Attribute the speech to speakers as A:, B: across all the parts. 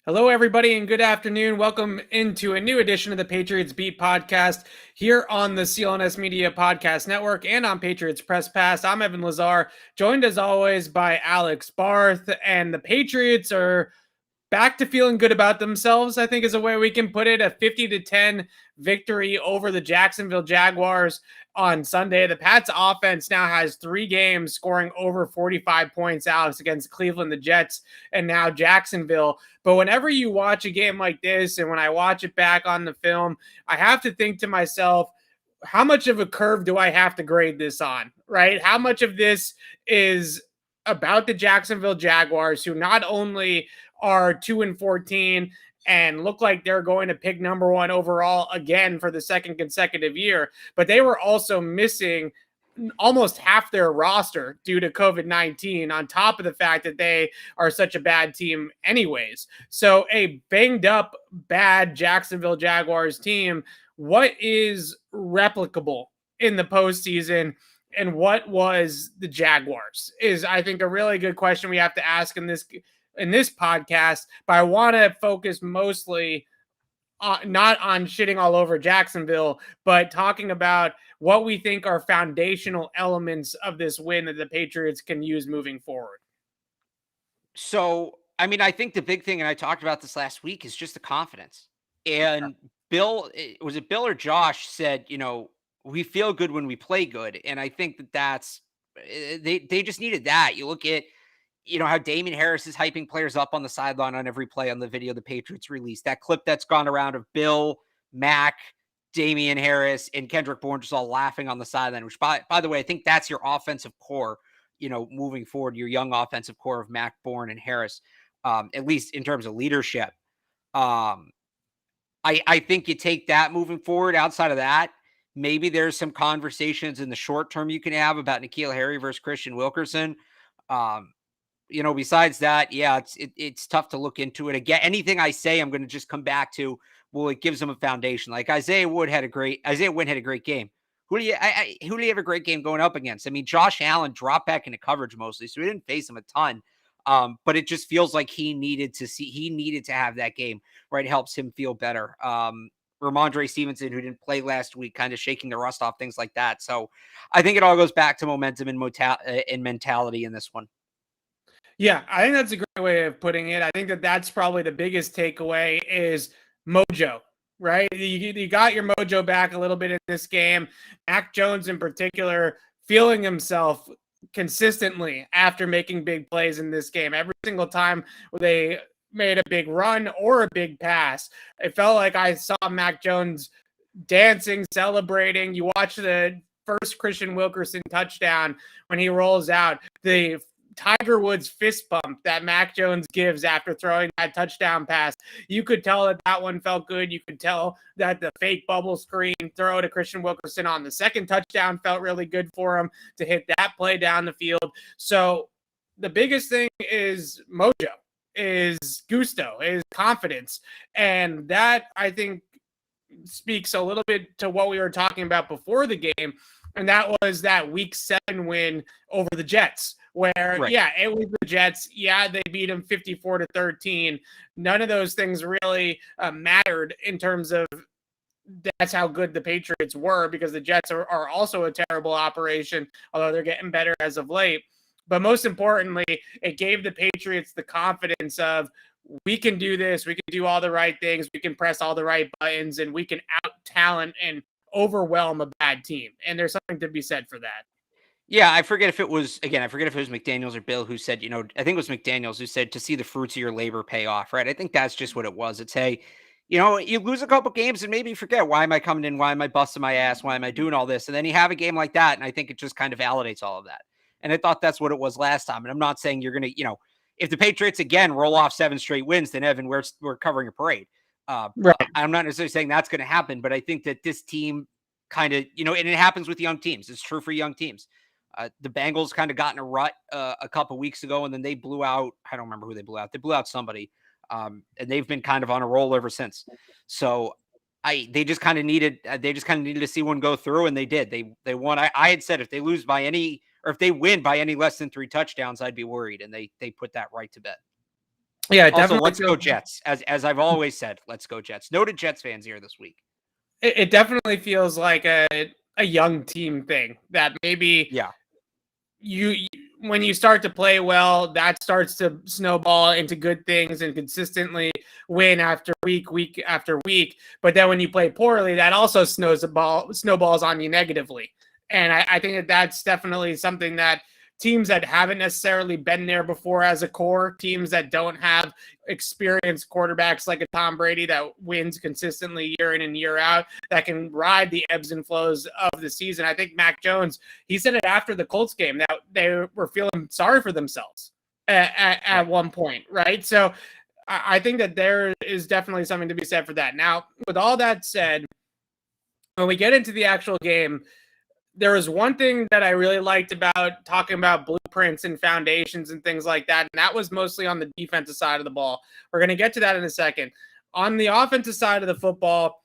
A: Hello, everybody, and good afternoon. Welcome into a new edition of the Patriots Beat podcast here on the CLNS Media Podcast Network and on Patriots Press Pass. I'm Evan Lazar, joined as always by Alex Barth, and the Patriots are back to feeling good about themselves, I think is a way we can put it. A 50-10 victory over the Jacksonville Jaguars on Sunday. The Pats offense now has 3 games scoring over 45 points, Alex, against Cleveland, the Jets, and now Jacksonville. But whenever you watch a game like this, and when I watch it back on the film, I have to think to myself, how much of a curve do I have to grade this on, right? How much of this is about the Jacksonville Jaguars, who not only are 2-14 and look like they're going to pick number 1 overall again for the second consecutive year, but they were also missing almost half their roster due to COVID-19, on top of the fact that they are such a bad team anyways. So a banged up, bad Jacksonville Jaguars team, what is replicable in the postseason? And what was the Jaguars is, I think, a really good question we have to ask in this podcast. But I want to focus mostly not on shitting all over Jacksonville, but talking about what we think are foundational elements of this win that the Patriots can use moving forward.
B: So, I mean, I think the big thing, and I talked about this last week, is just the confidence. And Bill, was it Bill or Josh said, we feel good when we play good. And I think that's, they just needed that. You look at, how Damien Harris is hyping players up on the sideline on every play on the video the Patriots released. That clip that's gone around of Bill, Mac, Damien Harris, and Kendrick Bourne just all laughing on the sideline, which by the way, I think that's your offensive core, moving forward, your young offensive core of Mac, Bourne, and Harris, at least in terms of leadership. I think you take that moving forward. Outside of that, maybe there's some conversations in the short term you can have about N'Keal Harry versus Christian Wilkerson. Besides that, yeah, it's tough to look into it. Again, anything I say, I'm going to just come back to, well, it gives them a foundation. Like Isaiah Wynn had a great game. Who do you have a great game going up against? I mean, Josh Allen dropped back into coverage mostly, so we didn't face him a ton. But it just feels like he needed to have that game, right? It helps him feel better. Ramondre Stevenson, who didn't play last week, kind of shaking the rust off, things like that. So I think it all goes back to momentum and mentality in this one.
A: Yeah, I think that's a great way of putting it. I think that's probably the biggest takeaway is mojo, right? You got your mojo back a little bit in this game. Mac Jones in particular feeling himself consistently after making big plays in this game. Every single time they made a big run or a big pass, it felt like I saw Mac Jones dancing, celebrating. You watch the first Christian Wilkerson touchdown when he rolls out, the Tiger Woods fist bump that Mac Jones gives after throwing that touchdown pass. You could tell that one felt good. You could tell that the fake bubble screen throw to Christian Wilkerson on the second touchdown felt really good for him to hit that play down the field. So the biggest thing is mojo, is gusto, is confidence. And that, I think, speaks a little bit to what we were talking about before the game. And that was that week 7 win over the Jets, where, right, yeah, it was the Jets. Yeah, they beat them 54-13. None of those things really mattered in terms of that's how good the Patriots were, because the Jets are also a terrible operation, although they're getting better as of late. But most importantly, it gave the Patriots the confidence of, we can do this. We can do all the right things. We can press all the right buttons, and we can out-talent and overwhelm a bad team. And there's something to be said for that.
B: Yeah, I forget if it was McDaniels or Bill who said, I think it was McDaniels who said to see the fruits of your labor pay off, right? I think that's just what it was. It's, hey, you lose a couple games and maybe you forget, why am I coming in? Why am I busting my ass? Why am I doing all this? And then you have a game like that, and I think it just kind of validates all of that. And I thought that's what it was last time. And I'm not saying you're going to, if the Patriots again roll off 7 straight wins, then Evan, we're covering a parade. Right. I'm not necessarily saying that's going to happen, but I think that this team kind of, and it happens with young teams. It's true for young teams. The Bengals kind of got in a rut a couple weeks ago, and then they blew out, I don't remember who they blew out. They blew out somebody, and they've been kind of on a roll ever since. So they just kind of needed to see one go through, and they did. They won. I had said if they lose by any, or if they win by any less than 3 touchdowns, I'd be worried, and they put that right to bed.
A: Yeah, it
B: Also,
A: definitely
B: let's go Jets. As I've always said, let's go Jets. Noted Jets fans here this week.
A: It definitely feels like a young team thing that maybe
B: Yeah.
A: you when you start to play well, that starts to snowball into good things and consistently win after week after week. But then when you play poorly, that also snowballs on you negatively. And I think that that's definitely something that teams that haven't necessarily been there before as a core, teams that don't have experienced quarterbacks like a Tom Brady that wins consistently year in and year out, that can ride the ebbs and flows of the season. I think Mac Jones, he said it after the Colts game that they were feeling sorry for themselves at one point, right? So I think that there is definitely something to be said for that. Now, with all that said, when we get into the actual game, there was one thing that I really liked about talking about blueprints and foundations and things like that, and that was mostly on the defensive side of the ball. We're going to get to that in a second. On the offensive side of the football,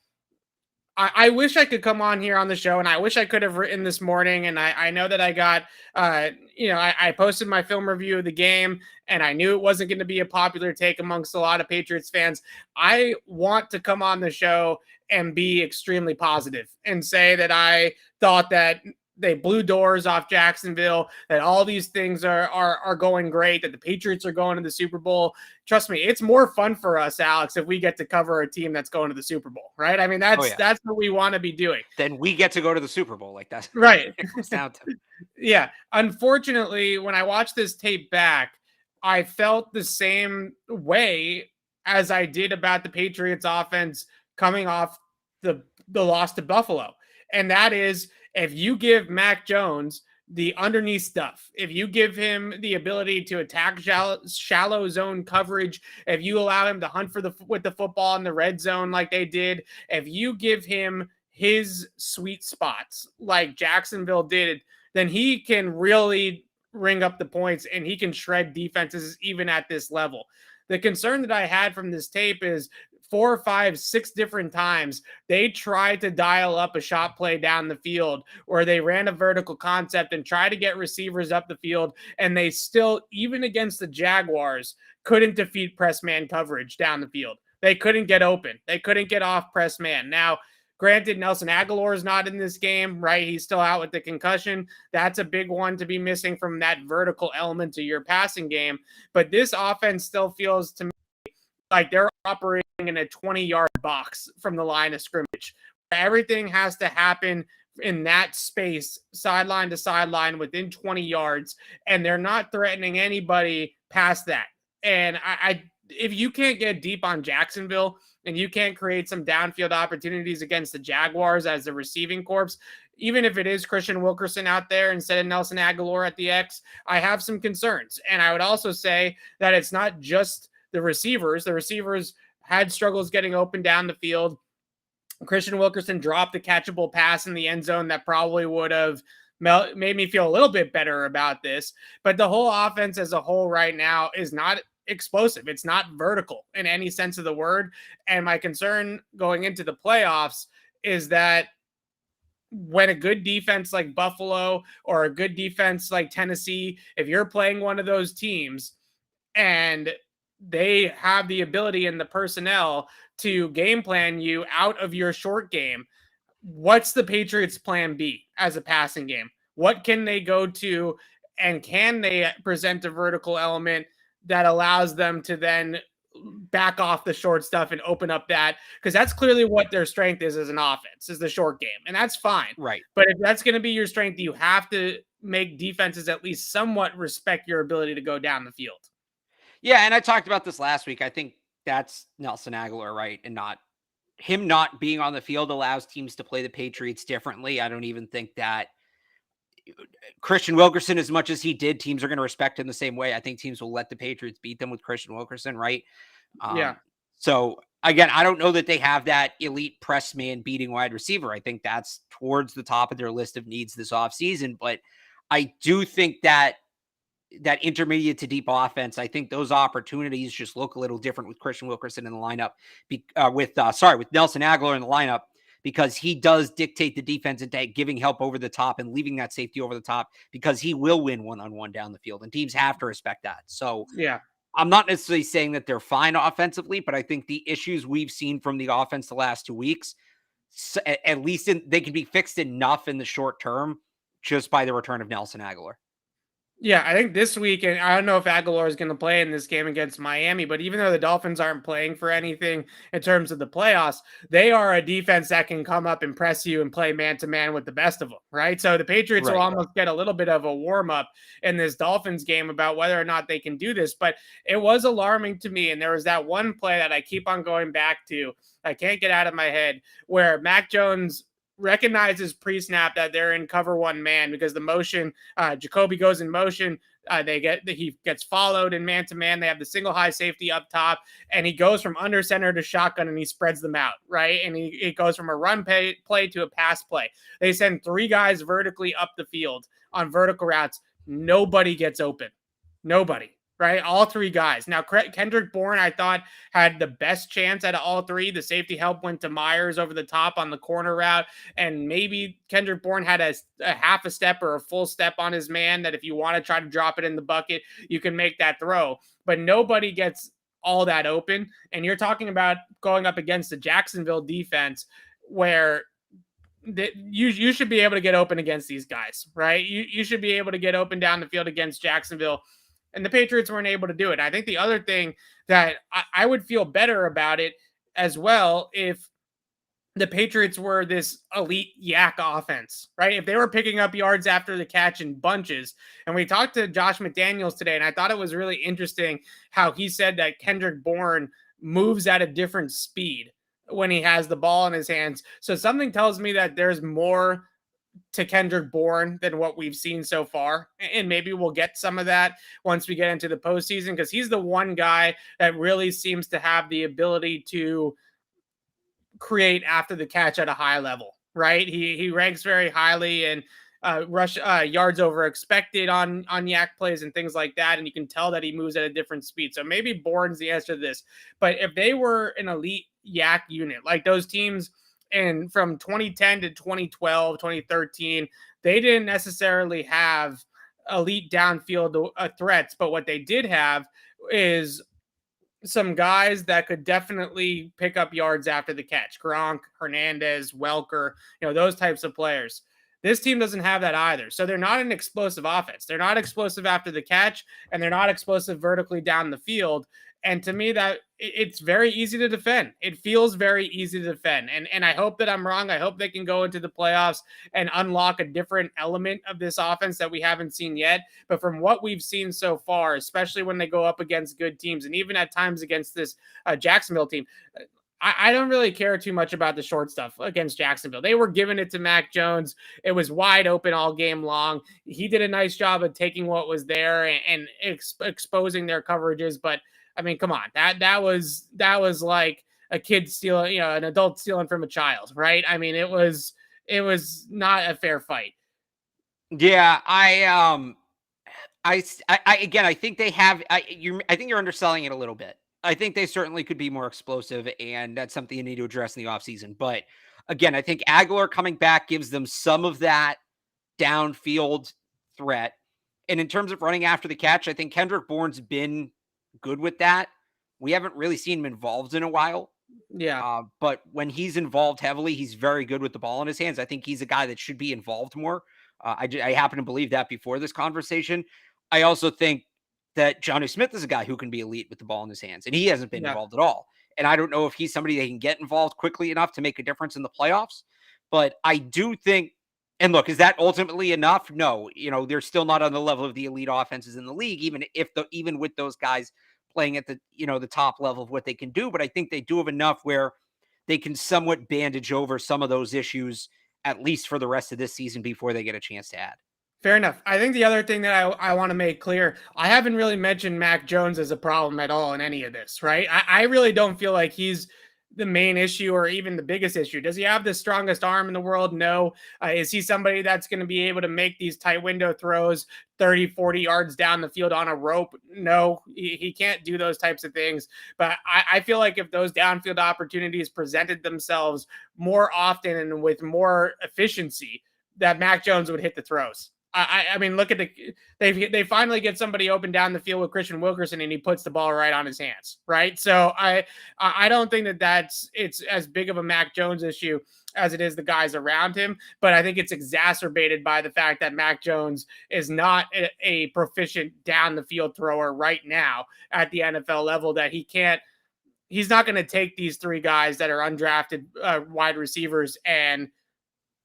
A: I wish I could come on here on the show, and I wish I could have written this morning, and I know that I got, I posted my film review of the game, and I knew it wasn't going to be a popular take amongst a lot of Patriots fans. I want to come on the show and be extremely positive and say that I thought that they blew doors off Jacksonville, that all these things are going great, that the Patriots are going to the Super Bowl. Trust me, it's more fun for us, Alex, if we get to cover a team that's going to the Super Bowl, right? I mean, that's what we want to be doing.
B: Then we get to go to the Super Bowl like that.
A: Right.
B: It comes down to.
A: Yeah. Unfortunately, when I watched this tape back, I felt the same way as I did about the Patriots offense coming off the loss to Buffalo. And that is, if you give Mac Jones the underneath stuff, if you give him the ability to attack shallow zone coverage, if you allow him to hunt with the football in the red zone like they did, if you give him his sweet spots like Jacksonville did, then he can really ring up the points and he can shred defenses even at this level. The concern that I had from this tape is 4, 5, 6 different times they tried to dial up a shot play down the field where they ran a vertical concept and try to get receivers up the field, and they still, even against the Jaguars, couldn't defeat press man coverage down the field. They couldn't get open. They couldn't get off press man. Now, granted, Nelson Agholor is not in this game, right? He's still out with the concussion. That's a big one to be missing from that vertical element to your passing game. But this offense still feels to me like they're operating in a 20-yard box from the line of scrimmage. Everything has to happen in that space, sideline to sideline, within 20 yards, and they're not threatening anybody past that. And if you can't get deep on Jacksonville and you can't create some downfield opportunities against the Jaguars as the receiving corps, even if it is Christian Wilkerson out there instead of Nelson Agholor at the X, I have some concerns. And I would also say that it's not just the receivers. The receivers had struggles getting open down the field. Christian Wilkerson dropped a catchable pass in the end zone that probably would have made me feel a little bit better about this. But the whole offense as a whole right now is not explosive. It's not vertical in any sense of the word. And my concern going into the playoffs is that when a good defense like Buffalo or a good defense like Tennessee, if you're playing one of those teams and they have the ability and the personnel to game plan you out of your short game, what's the Patriots' plan B as a passing game? What can they go to, and can they present a vertical element that allows them to then back off the short stuff and open up that? Because that's clearly what their strength is as an offense, is the short game, and that's fine.
B: Right.
A: But if that's going to be your strength, you have to make defenses at least somewhat respect your ability to go down the field.
B: Yeah, and I talked about this last week. I think that's Nelson Agholor, right? And him not being on the field allows teams to play the Patriots differently. I don't even think that Christian Wilkerson, as much as he did, teams are going to respect him the same way. I think teams will let the Patriots beat them with Christian Wilkerson, right?
A: Yeah.
B: So, again, I don't know that they have that elite press man beating wide receiver. I think that's towards the top of their list of needs this offseason. But I do think that intermediate to deep offense, I think those opportunities just look a little different with Christian Wilkerson in the lineup, with Nelson Agholor in the lineup, because he does dictate the defense and giving help over the top and leaving that safety over the top, because he will win one-on-one down the field, and teams have to respect that. So
A: yeah,
B: I'm not necessarily saying that they're fine offensively, but I think the issues we've seen from the offense the last 2 weeks, at least they can be fixed enough in the short term just by the return of Nelson Agholor.
A: Yeah, I think this week, and I don't know if Aguilar is going to play in this game against Miami, but even though the Dolphins aren't playing for anything in terms of the playoffs, they are a defense that can come up and press you and play man to man with the best of them, right? So the Patriots will almost get a little bit of a warm up in this Dolphins game about whether or not they can do this. But it was alarming to me. And there was that one play that I keep on going back to, I can't get out of my head, where Mac Jones recognizes pre-snap that they're in cover one man because the motion, Jacoby goes in motion. He gets followed in man-to-man. They have the single high safety up top, and he goes from under center to shotgun, and he spreads them out, right? And it goes from a run play to a pass play. They send 3 guys vertically up the field on vertical routes. Nobody gets open. Nobody. Right, all 3 guys. Now, Kendrick Bourne, I thought, had the best chance out of all 3. The safety help went to Myers over the top on the corner route, and maybe Kendrick Bourne had a half a step or a full step on his man that if you want to try to drop it in the bucket, you can make that throw. But nobody gets all that open, and you're talking about going up against the Jacksonville defense where you should be able to get open against these guys, right? You should be able to get open down the field against Jacksonville. And the Patriots weren't able to do it. I think the other thing that I would feel better about it as well if the Patriots were this elite yak offense, right? If they were picking up yards after the catch in bunches. And we talked to Josh McDaniels today, and I thought it was really interesting how he said that Kendrick Bourne moves at a different speed when he has the ball in his hands. So something tells me that there's more to Kendrick Bourne than what we've seen so far. And maybe we'll get some of that once we get into the postseason, because he's the one guy that really seems to have the ability to create after the catch at a high level, right? He ranks very highly and rush yards over expected on yak plays and things like that. And you can tell that he moves at a different speed. So maybe Bourne's the answer to this. But if they were an elite yak unit, like those teams and from 2010 to 2012, 2013, they didn't necessarily have elite downfield threats, but what they did have is some guys that could definitely pick up yards after the catch. Gronk, Hernandez, Welker, those types of players. This team doesn't have that either. So they're not an explosive offense. They're not explosive after the catch, and they're not explosive vertically down the field. And to me, that it's very easy to defend. It feels very easy to defend. And I hope that I'm wrong. I hope they can go into the playoffs and unlock a different element of this offense that we haven't seen yet. But from what we've seen so far, especially when they go up against good teams, and even at times against this Jacksonville team, I don't really care too much about the short stuff against Jacksonville. They were giving it to Mac Jones. It was wide open all game long. He did a nice job of taking what was there and exposing their coverages. But I mean, come on, that was like a kid stealing, an adult stealing from a child, right? I mean, it was not a fair fight.
B: Yeah, I think they have. I think you're underselling it a little bit. I think they certainly could be more explosive, and that's something you need to address in the offseason. But again, I think Agholor coming back gives them some of that downfield threat. And in terms of running after the catch, I think Kendrick Bourne's been good with that. We haven't really seen him involved in a while.
A: Yeah.
B: But when he's involved heavily, he's very good with the ball in his hands. I think he's a guy that should be involved more. I happen to believe that before this conversation. I also think that Jonnu Smith is a guy who can be elite with the ball in his hands, and he hasn't been involved at all. And I don't know if he's somebody that can get involved quickly enough to make a difference in the playoffs. But I do think, and look, is that ultimately enough? No, they're still not on the level of the elite offenses in the league, even with those guys playing at the, the top level of what they can do. But I think they do have enough where they can somewhat bandage over some of those issues, at least for the rest of this season before they get a chance to add.
A: Fair enough. I think the other thing that I want to make clear, I haven't really mentioned Mac Jones as a problem at all in any of this, right? I really don't feel like he's the main issue or even the biggest issue. Does he have the strongest arm in the world? No. Is he somebody that's going to be able to make these tight window throws 30, 40 yards down the field on a rope? No, he can't do those types of things. But I feel like if those downfield opportunities presented themselves more often and with more efficiency, that Mac Jones would hit the throws. I mean, look at they finally get somebody open down the field with Christian Wilkerson, and he puts the ball right on his hands, right? So I don't think it's as big of a Mac Jones issue as it is the guys around him, but I think it's exacerbated by the fact that Mac Jones is not a proficient down the field thrower right now at the NFL level, that he's not going to take these three guys that are undrafted wide receivers and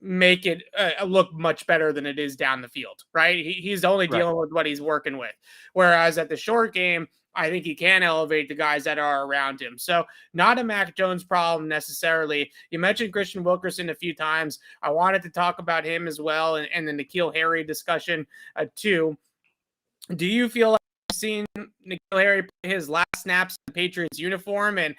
A: make it look much better than it is down the field, right? He's only dealing with what he's working with. Whereas at the short game, I think he can elevate the guys that are around him. So not a Mac Jones problem necessarily. You mentioned Christian Wilkerson a few times. I wanted to talk about him as well, and the N'Keal Harry discussion too. Do you feel like you've seen N'Keal Harry play his last snaps in the Patriots uniform? And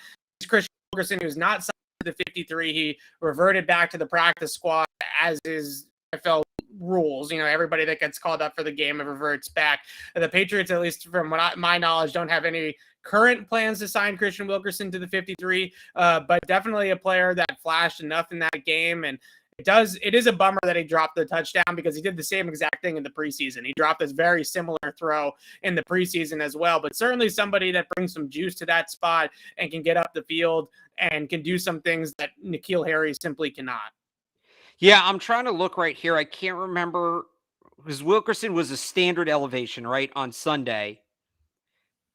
A: Christian Wilkerson, who's not signed to the 53, he reverted back to the practice squad as is NFL rules. You know, everybody that gets called up for the game reverts back. The Patriots, at least from my knowledge, don't have any current plans to sign Christian Wilkerson to the 53, but definitely a player that flashed enough in that game. And it is a bummer that he dropped the touchdown, because he did the same exact thing in the preseason. He dropped this very similar throw in the preseason as well, but certainly somebody that brings some juice to that spot and can get up the field and can do some things that N'Keal Harry simply cannot.
B: Yeah, I'm trying to look right here. I can't remember, because Wilkerson was a standard elevation, right, on Sunday.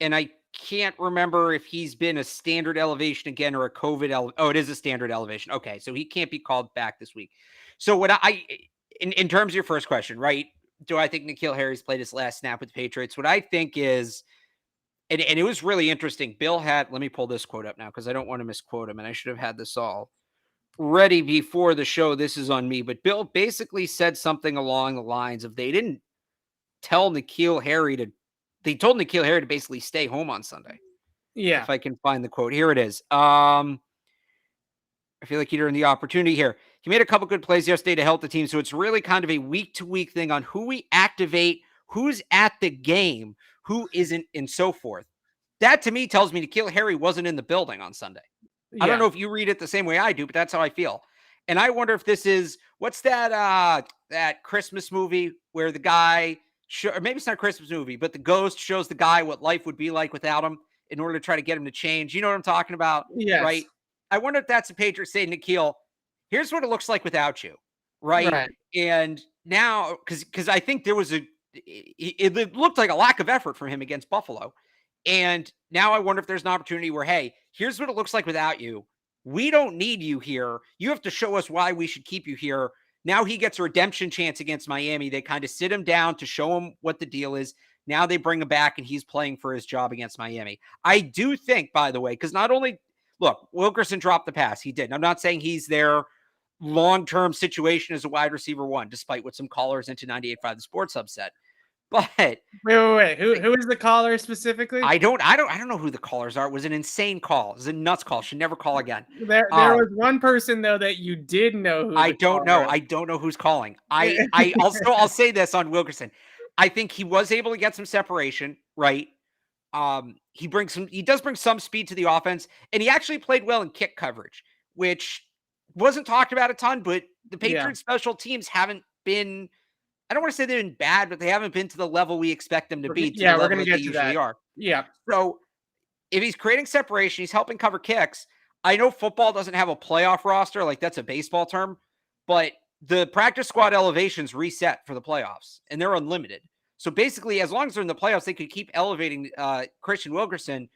B: And I can't remember if he's been a standard elevation again or a COVID Oh, it is a standard elevation. Okay, so he can't be called back this week. So what in terms of your first question, right, do I think N'Keal Harry's played his last snap with the Patriots? What I think is, and it was really interesting, Bill had, let me pull this quote up now because I don't want to misquote him, and I should have had this all ready before the show. This is on me, but Bill basically said something along the lines of they told N'Keal Harry to basically stay home on Sunday.
A: Yeah.
B: If I can find the quote. Here it is. I feel like you're in the opportunity here. He made a couple good plays yesterday to help the team. So it's really kind of a week-to-week thing on who we activate, who's at the game, who isn't, and so forth. That to me tells me N'Keal Harry wasn't in the building on Sunday. Yeah. I don't know if you read it the same way I do, but that's how I feel. And I wonder if this is, what's that Christmas movie where the guy, or maybe it's not a Christmas movie, but the ghost shows the guy what life would be like without him in order to try to get him to change. You know what I'm talking about?
A: Yes.
B: Right? I wonder if that's the Patriots saying, N'Keal, here's what it looks like without you. Right. And now, because I think there was it looked like a lack of effort from him against Buffalo. And now I wonder if there's an opportunity where, hey, here's what it looks like without you. We don't need you here. You have to show us why we should keep you here. Now he gets a redemption chance against Miami. They kind of sit him down to show him what the deal is. Now they bring him back and he's playing for his job against Miami. I do think, by the way, because not only, look, Wilkerson dropped the pass. He did. And I'm not saying he's their long-term situation as a wide receiver one, despite what some callers into 98.5 The Sports Hub said. But
A: wait. Who is the caller specifically?
B: I don't know who the callers are. It was an insane call. It was a nuts call. Should never call again.
A: There was one person though that you did know.
B: I don't know. I don't know who's calling. I'll say this on Wilkerson. I think he was able to get some separation, right? He does bring some speed to the offense, and he actually played well in kick coverage, which wasn't talked about a ton, but the Patriots special teams haven't been, I don't want to say they've been bad, but they haven't been to the level we expect them to be.
A: We're going to get to that.
B: Are.
A: Yeah.
B: So if he's creating separation, he's helping cover kicks. I know football doesn't have a playoff roster, like that's a baseball term, but the practice squad elevations reset for the playoffs, and they're unlimited. So basically, as long as they're in the playoffs, they could keep elevating Christian Wilkerson.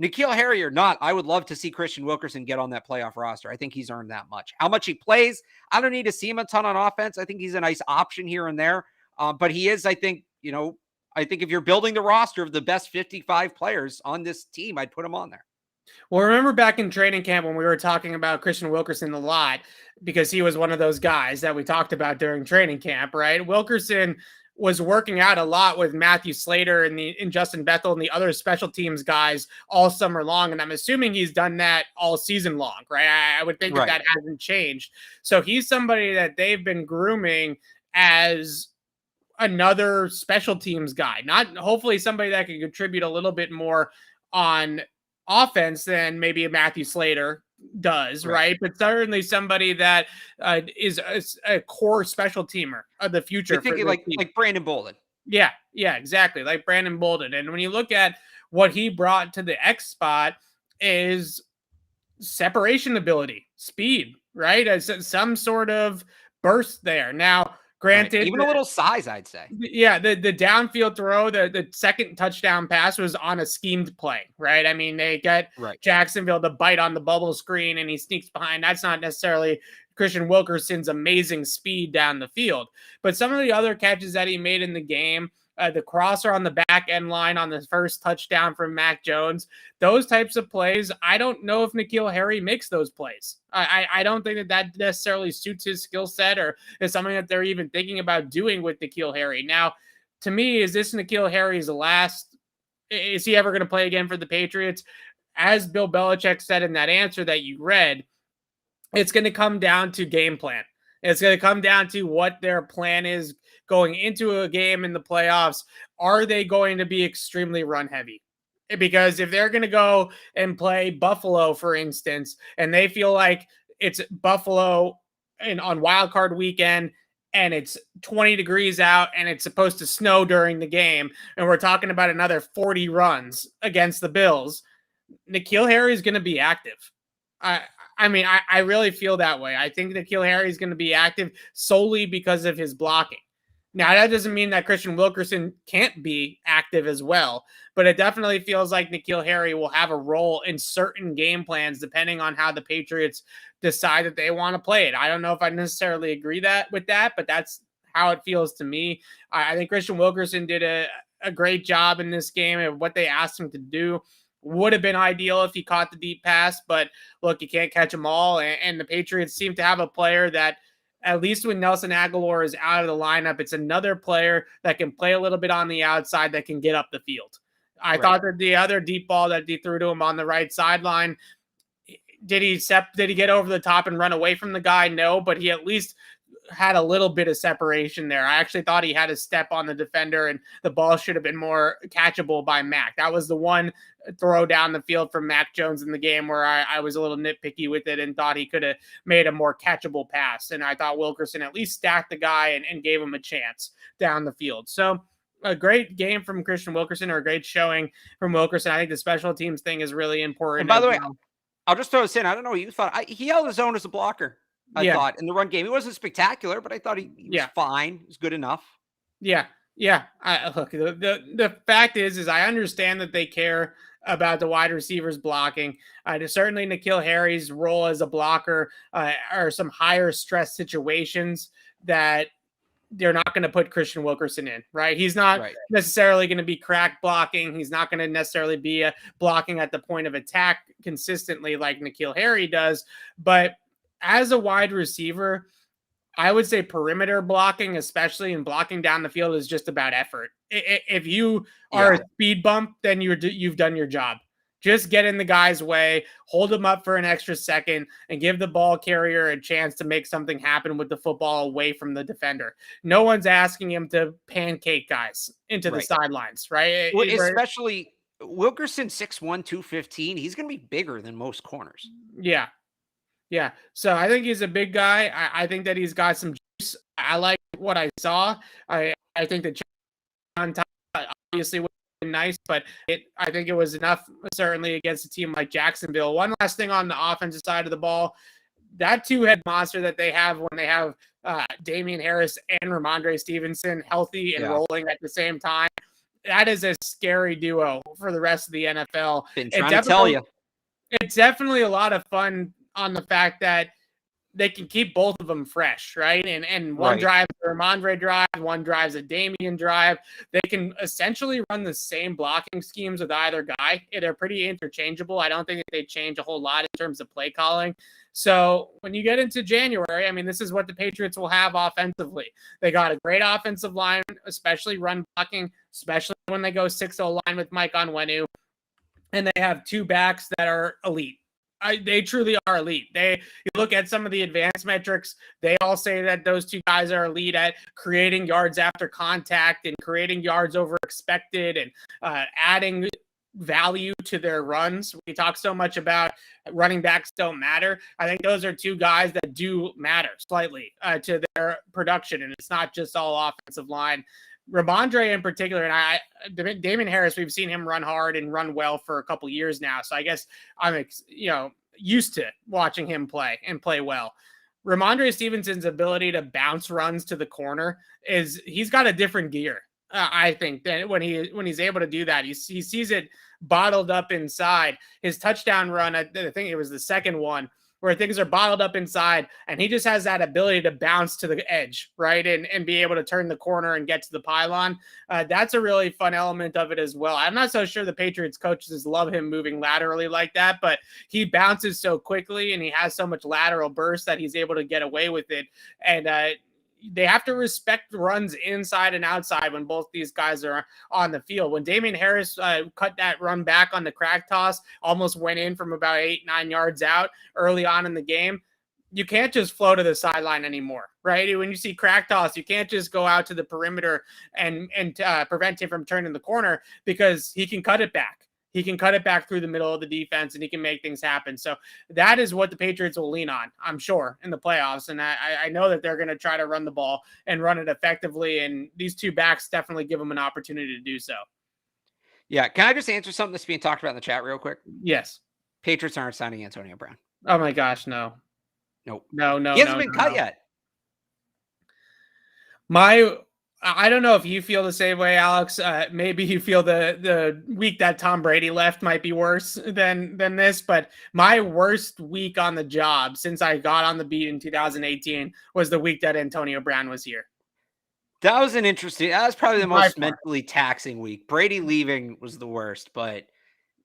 B: N'Keal Harry or not, I would love to see Christian Wilkerson get on that playoff roster. I think he's earned that much. How much he plays, I don't need to see him a ton on offense. I think he's a nice option here and there. But he is, I think if you're building the roster of the best 55 players on this team, I'd put him on there.
A: Well, remember back in training camp when we were talking about Christian Wilkerson a lot, because he was one of those guys that we talked about during training camp, right? Wilkerson was working out a lot with Matthew Slater and Justin Bethel and the other special teams guys all summer long. And I'm assuming he's done that all season long, right? I would think that hasn't changed. So he's somebody that they've been grooming as another special teams guy, not hopefully somebody that can contribute a little bit more on offense than maybe a Matthew Slater does, right? But certainly somebody that is a core special teamer of the future.
B: You're thinking like Brandon Bolden.
A: Yeah, exactly. Like Brandon Bolden. And when you look at what he brought to the X spot is separation ability, speed, right? As some sort of burst there. Now, granted,
B: even a little size, I'd say.
A: Yeah, the downfield throw, the second touchdown pass was on a schemed play, right? I mean, they get Jacksonville to bite on the bubble screen and he sneaks behind. That's not necessarily Christian Wilkerson's amazing speed down the field. But some of the other catches that he made in the game, the crosser on the back end line on the first touchdown from Mac Jones, those types of plays, I don't know if N'Keal Harry makes those plays. I don't think that necessarily suits his skill set or is something that they're even thinking about doing with N'Keal Harry. Now, to me, is this N'Keal Harry's last? Is he ever going to play again for the Patriots? As Bill Belichick said in that answer that you read, it's going to come down to game plan. It's going to come down to what their plan is going into a game in the playoffs. Are they going to be extremely run heavy? Because if they're going to go and play Buffalo, for instance, and they feel like it's Buffalo on wild card weekend and it's 20 degrees out and it's supposed to snow during the game, and we're talking about another 40 runs against the Bills, N'Keal Harry is going to be active. I mean, I really feel that way. I think N'Keal Harry is going to be active solely because of his blocking. Now, that doesn't mean that Christian Wilkerson can't be active as well, but it definitely feels like N'Keal Harry will have a role in certain game plans depending on how the Patriots decide that they want to play it. I don't know if I necessarily agree with that, but that's how it feels to me. I think Christian Wilkerson did a great job in this game of what they asked him to do. Would have been ideal if he caught the deep pass, but look, you can't catch them all. And the Patriots seem to have a player that, at least when Nelson Agholor is out of the lineup, it's another player that can play a little bit on the outside that can get up the field. I thought that the other deep ball that he threw to him on the right sideline, did he get over the top and run away from the guy? No, but he at least had a little bit of separation there. I actually thought he had a step on the defender and the ball should have been more catchable by Mac. That was the one throw down the field from Mac Jones in the game where I was a little nitpicky with it and thought he could have made a more catchable pass. And I thought Wilkerson at least stacked the guy and gave him a chance down the field. So a great game from Christian Wilkerson, or a great showing from Wilkerson. I think the special teams thing is really important.
B: And by the way, I'll just throw this in. I don't know what you thought. He held his own as a blocker. I thought in the run game, he wasn't spectacular, but I thought he was fine. He was good enough.
A: Yeah. Look, the fact is I understand that they care about the wide receivers blocking. Certainly N'Keal Harry's role as a blocker are some higher stress situations that they're not going to put Christian Wilkerson in, right? He's not necessarily going to be crack blocking. He's not going to necessarily be blocking at the point of attack consistently like N'Keal Harry does, but as a wide receiver, I would say perimeter blocking, especially in blocking down the field, is just about effort. If you are a speed bump, then you've done your job. Just get in the guy's way, hold him up for an extra second, and give the ball carrier a chance to make something happen with the football away from the defender. No one's asking him to pancake guys into the sidelines, right?
B: Well, especially Wilkerson, 6'1", 215. He's going to be bigger than most corners.
A: Yeah. So I think he's a big guy. I think that he's got some juice. I like what I saw. I think that on top obviously would have been nice, but I think it was enough certainly against a team like Jacksonville. One last thing on the offensive side of the ball, that two-head monster that they have when they have Damian Harris and Ramondre Stevenson healthy and rolling at the same time, that is a scary duo for the rest of the NFL.
B: Been trying to tell you.
A: It's definitely a lot of fun on the fact that they can keep both of them fresh, right? And one drives a Ramondre drive, one drives a Damian drive. They can essentially run the same blocking schemes with either guy. They're pretty interchangeable. I don't think that they change a whole lot in terms of play calling. So when you get into January, I mean, this is what the Patriots will have offensively. They got a great offensive line, especially run blocking, especially when they go 6-0 line with Mike Onwenu. And they have two backs that are elite. They truly are elite. You look at some of the advanced metrics, they all say that those two guys are elite at creating yards after contact and creating yards over expected and adding value to their runs. We talk so much about running backs don't matter. I think those are two guys that do matter slightly to their production, and it's not just all offensive line. Ramondre in particular, and Damon Harris, we've seen him run hard and run well for a couple years now. So I guess I'm used to watching him play and play well. Ramondre Stevenson's ability to bounce runs to the corner he's got a different gear. I think that when he's able to do that, he sees it bottled up inside. His touchdown run, I think it was the second one, where things are bottled up inside, and he just has that ability to bounce to the edge, right, and be able to turn the corner and get to the pylon. That's a really fun element of it as well. I'm not so sure the Patriots coaches love him moving laterally like that, but he bounces so quickly, and he has so much lateral burst that he's able to get away with it. And they have to respect runs inside and outside when both these guys are on the field. When Damien Harris cut that run back on the crack toss, almost went in from about 8-9 yards out early on in the game, you can't just flow to the sideline anymore, right? When you see crack toss, you can't just go out to the perimeter and prevent him from turning the corner, because he can cut it back. He can cut it back through the middle of the defense, and he can make things happen. So that is what the Patriots will lean on, I'm sure, in the playoffs. And I know that they're going to try to run the ball and run it effectively. And these two backs definitely give them an opportunity to do so.
B: Yeah. Can I just answer something that's being talked about in the chat real quick?
A: Yes.
B: Patriots aren't signing Antonio Brown.
A: Oh my gosh, no.
B: Nope.
A: No.
B: He hasn't been cut yet.
A: I don't know if you feel the same way, Alex. Maybe you feel the week that Tom Brady left might be worse than this, but my worst week on the job since I got on the beat in 2018 was the week that Antonio Brown was here.
B: That was probably the most mentally taxing week. Brady leaving was the worst, but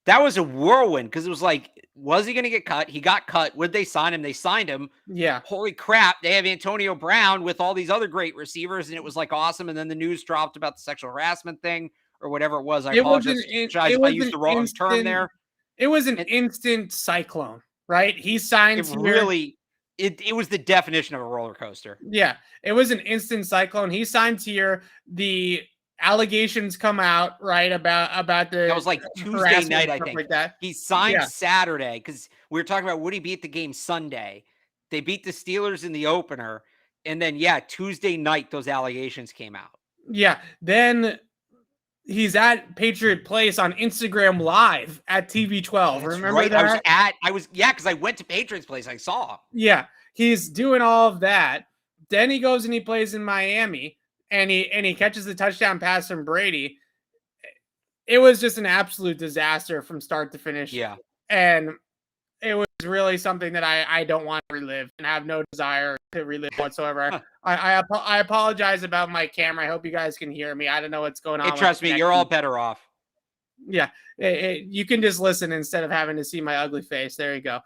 B: that was a whirlwind, because it was like, was he going to get cut? He got cut. Would they sign him? They signed him.
A: Yeah.
B: Holy crap. They have Antonio Brown with all these other great receivers, and it was like awesome. And then the news dropped about the sexual harassment thing or whatever it was. I apologize if I used the wrong term there.
A: It was an instant cyclone, right? He signed.
B: It was the definition of a roller coaster.
A: Yeah. It was an instant cyclone. He signed here. The allegations come out, right, about the.
B: That was like Tuesday night, I think.
A: Like that.
B: He signed Saturday, because we were talking about would he beat the game Sunday. They beat the Steelers in the opener, and then Tuesday night those allegations came out. Yeah,
A: then he's at Patriot Place on Instagram Live at TV12.
B: That's
A: remember
B: right.
A: that?
B: Because I went to Patriots Place. I saw him.
A: Yeah, he's doing all of that. Then he goes and he plays in Miami. And he catches the touchdown pass from Brady. It was just an absolute disaster from start to finish.
B: Yeah.
A: And it was really something that I don't want to relive and have no desire to relive whatsoever. I apologize about my camera. I hope you guys can hear me. I don't know what's going on.
B: Hey, trust me, you're all better off.
A: Yeah. You can just listen instead of having to see my ugly face. There you go.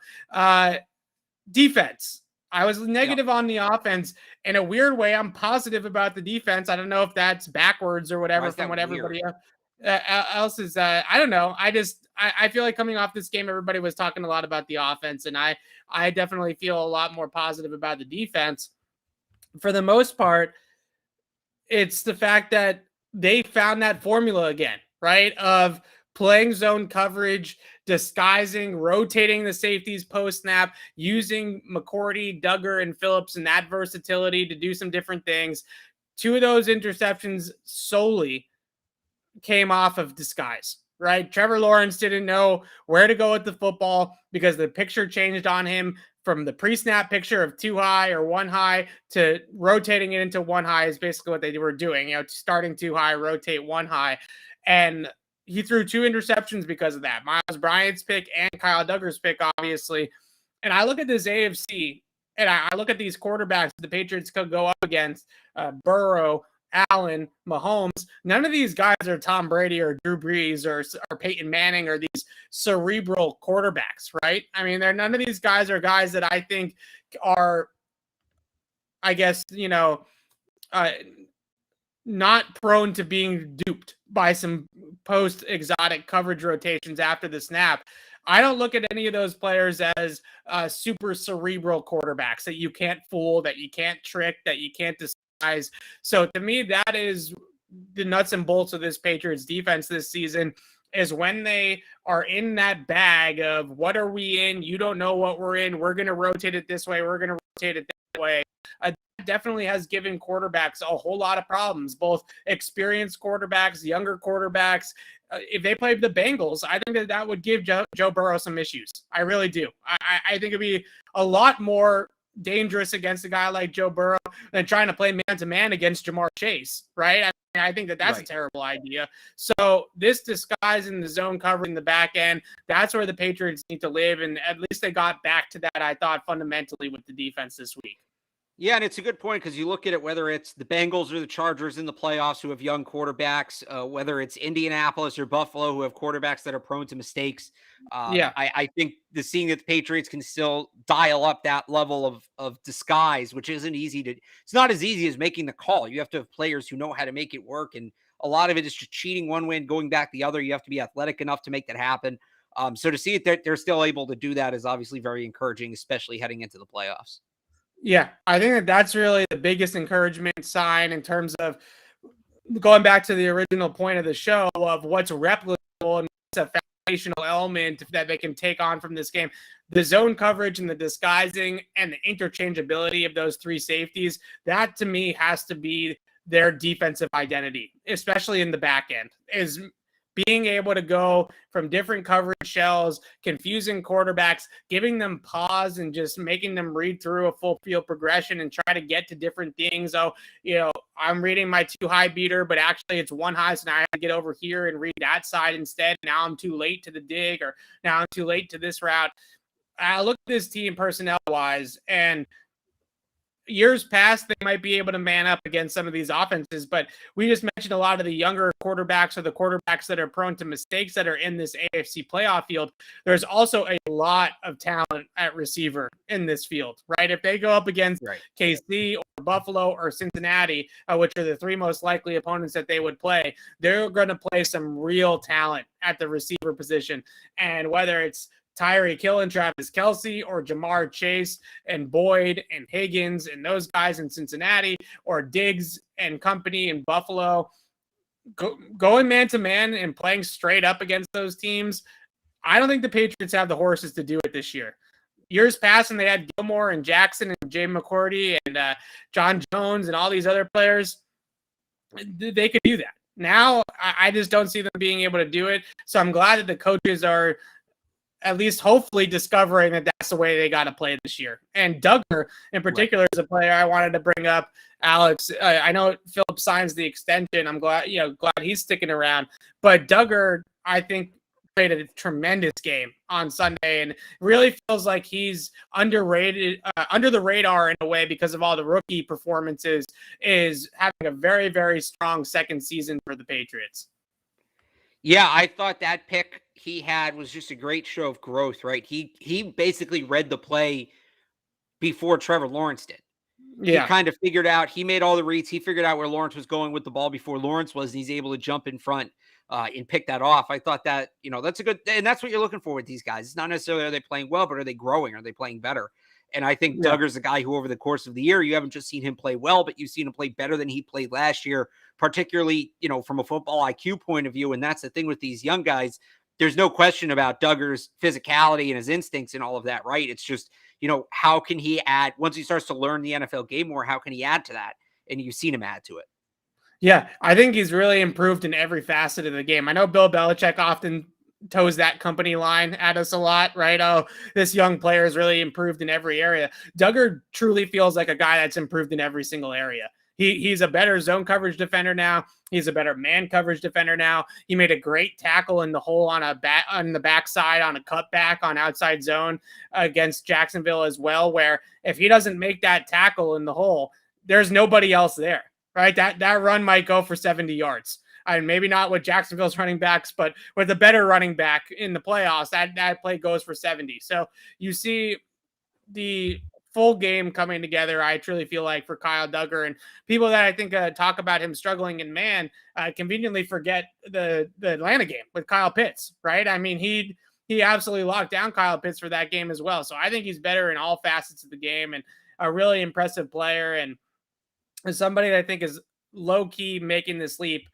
A: Defense. I was negative on the offense. In a weird way, I'm positive about the defense. I don't know if that's backwards or whatever from what everybody else is. I don't know. I feel like coming off this game, everybody was talking a lot about the offense, and I definitely feel a lot more positive about the defense. For the most part, it's the fact that they found that formula again, right? Of playing zone coverage, disguising, rotating the safeties post-snap, using McCourty, Duggar, and Phillips and that versatility to do some different things. Two of those interceptions solely came off of disguise, right? Trevor Lawrence didn't know where to go with the football because the picture changed on him from the pre-snap picture of 2 high or 1 high to rotating it into 1 high is basically what they were doing, starting 2 high, rotate 1 high. And he threw 2 interceptions because of that. Miles Bryant's pick and Kyle Duggar's pick, obviously. And I look at this AFC, and I look at these quarterbacks the Patriots could go up against, Burrow, Allen, Mahomes. None of these guys are Tom Brady or Drew Brees or Peyton Manning or these cerebral quarterbacks, right? I mean, none of these guys are guys that I think are, I guess, not prone to being duped by some post-exotic coverage rotations after the snap. I don't look at any of those players as super cerebral quarterbacks that you can't fool, that you can't trick, that you can't disguise. So to me, that is the nuts and bolts of this Patriots defense this season. is when they are in that bag of what are we in? You don't know what we're in. We're going to rotate it this way. We're going to rotate it that way. Definitely has given quarterbacks a whole lot of problems, both experienced quarterbacks, younger quarterbacks. If they played the Bengals, I think that would give Joe Burrow some issues. I really do. I think it'd be a lot more dangerous against a guy like Joe Burrow than trying to play man-to-man against Jamar Chase, right? I think that's a terrible idea. So this disguise in the zone coverage in the back end, that's where the Patriots need to live, and at least they got back to that, I thought, fundamentally with the defense this week.
B: Yeah, and it's a good point because you look at it, whether it's the Bengals or the Chargers in the playoffs who have young quarterbacks, whether it's Indianapolis or Buffalo who have quarterbacks that are prone to mistakes. I think seeing that the Patriots can still dial up that level of disguise, which isn't easy to, it's not as easy as making the call. You have to have players who know how to make it work. And a lot of it is just cheating one way and going back the other. You have to be athletic enough to make that happen. So to see it that they're still able to do that is obviously very encouraging, especially heading into the playoffs.
A: Yeah, I think that's really the biggest encouragement sign in terms of going back to the original point of the show of what's replicable and what's a foundational element that they can take on from this game. The zone coverage and the disguising and the interchangeability of those three safeties, that to me has to be their defensive identity, especially in the back end, is being able to go from different coverage shells, confusing quarterbacks, giving them pause and just making them read through a full field progression and try to get to different things. Oh, I'm reading my too high beater, but actually it's one high, so now I have to get over here and read that side instead. Now I'm too late to the dig, or now I'm too late to this route. I look at this team personnel-wise, and years past, they might be able to man up against some of these offenses, but we just mentioned a lot of the younger quarterbacks or the quarterbacks that are prone to mistakes that are in this AFC playoff field. There's also a lot of talent at receiver in this field, right? If they go up against KC or Buffalo or Cincinnati, which are the three most likely opponents that they would play, they're going to play some real talent at the receiver position. And whether it's Tyreek Hill and Travis Kelce, or Jamar Chase and Boyd and Higgins and those guys in Cincinnati, or Diggs and company in Buffalo, going man-to-man and playing straight up against those teams, I don't think the Patriots have the horses to do it this year. Years past, and they had Gilmore and Jackson and Jay McCourty and John Jones and all these other players, they could do that. Now, I just don't see them being able to do it. So I'm glad that the coaches are at least hopefully discovering that that's the way they got to play this year. And Duggar in particular is a player I wanted to bring up. Alex, I know Philip signs the extension. I'm glad he's sticking around, but Duggar, I think, played a tremendous game on Sunday and really feels like he's underrated, under the radar in a way because of all the rookie performances, is having a very, very strong second season for the Patriots.
B: Yeah, I thought that pick he had was just a great show of growth, right? He basically read the play before Trevor Lawrence did. Yeah. He kind of figured out, he made all the reads. He figured out where Lawrence was going with the ball before Lawrence was, and he's able to jump in front and pick that off. I thought that, that's a good, and that's what you're looking for with these guys. It's not necessarily are they playing well, but are they growing? Are they playing better? And I think Duggar's a guy who over the course of the year, you haven't just seen him play well, but you've seen him play better than he played last year, particularly, from a football IQ point of view. And that's the thing with these young guys. There's no question about Duggar's physicality and his instincts and all of that, right? It's just, how can he add, once he starts to learn the NFL game more, how can he add to that? And you've seen him add to it.
A: Yeah, I think he's really improved in every facet of the game. I know Bill Belichick often toes that company line at us a lot, right? Oh, this young player is really improved in every area. Duggar truly feels like a guy that's improved in every single area. He's a better zone coverage defender now. He's a better man coverage defender now. He made a great tackle in the hole on the backside on a cutback on outside zone against Jacksonville as well, where if he doesn't make that tackle in the hole, there's nobody else there, right? That run might go for 70 yards. I mean, maybe not with Jacksonville's running backs, but with a better running back in the playoffs, that play goes for 70. So you see the full game coming together, I truly feel like, for Kyle Duggar. And people that I think talk about him struggling in man conveniently forget the Atlanta game with Kyle Pitts, right? I mean, he absolutely locked down Kyle Pitts for that game as well. So I think he's better in all facets of the game and a really impressive player, and somebody that I think is low-key making this leap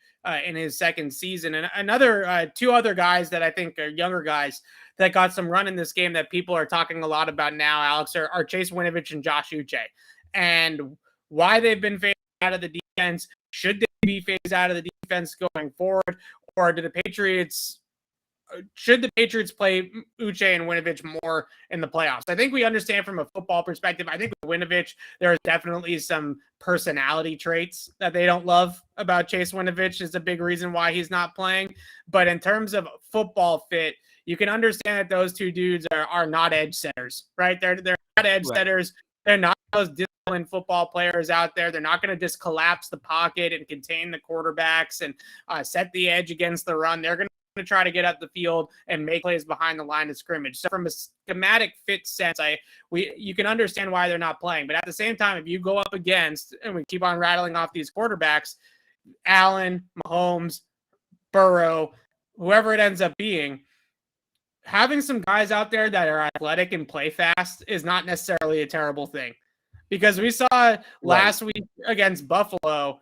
A: in his second season. And another two other guys that I think are younger guys that got some run in this game that people are talking a lot about now, Alex, are Chase Winovich and Josh Uche. And why they've been phased out of the defense. Should they be phased out of the defense going forward? Or should the Patriots play Uche and Winovich more in the playoffs? I think we understand from a football perspective. I think with Winovich, there is definitely some personality traits that they don't love about Chase Winovich is a big reason why he's not playing. But in terms of football fit, you can understand that those two dudes are not edge setters, right? They're not edge setters. They're not those disciplined football players out there. They're not going to just collapse the pocket and contain the quarterbacks and set the edge against the run. They're going to try to get up the field and make plays behind the line of scrimmage. So from a schematic fit sense, you can understand why they're not playing. But at the same time, if you go up against, and we keep on rattling off these quarterbacks, Allen, Mahomes, Burrow, whoever it ends up being, having some guys out there that are athletic and play fast is not necessarily a terrible thing. Because we saw last week against Buffalo,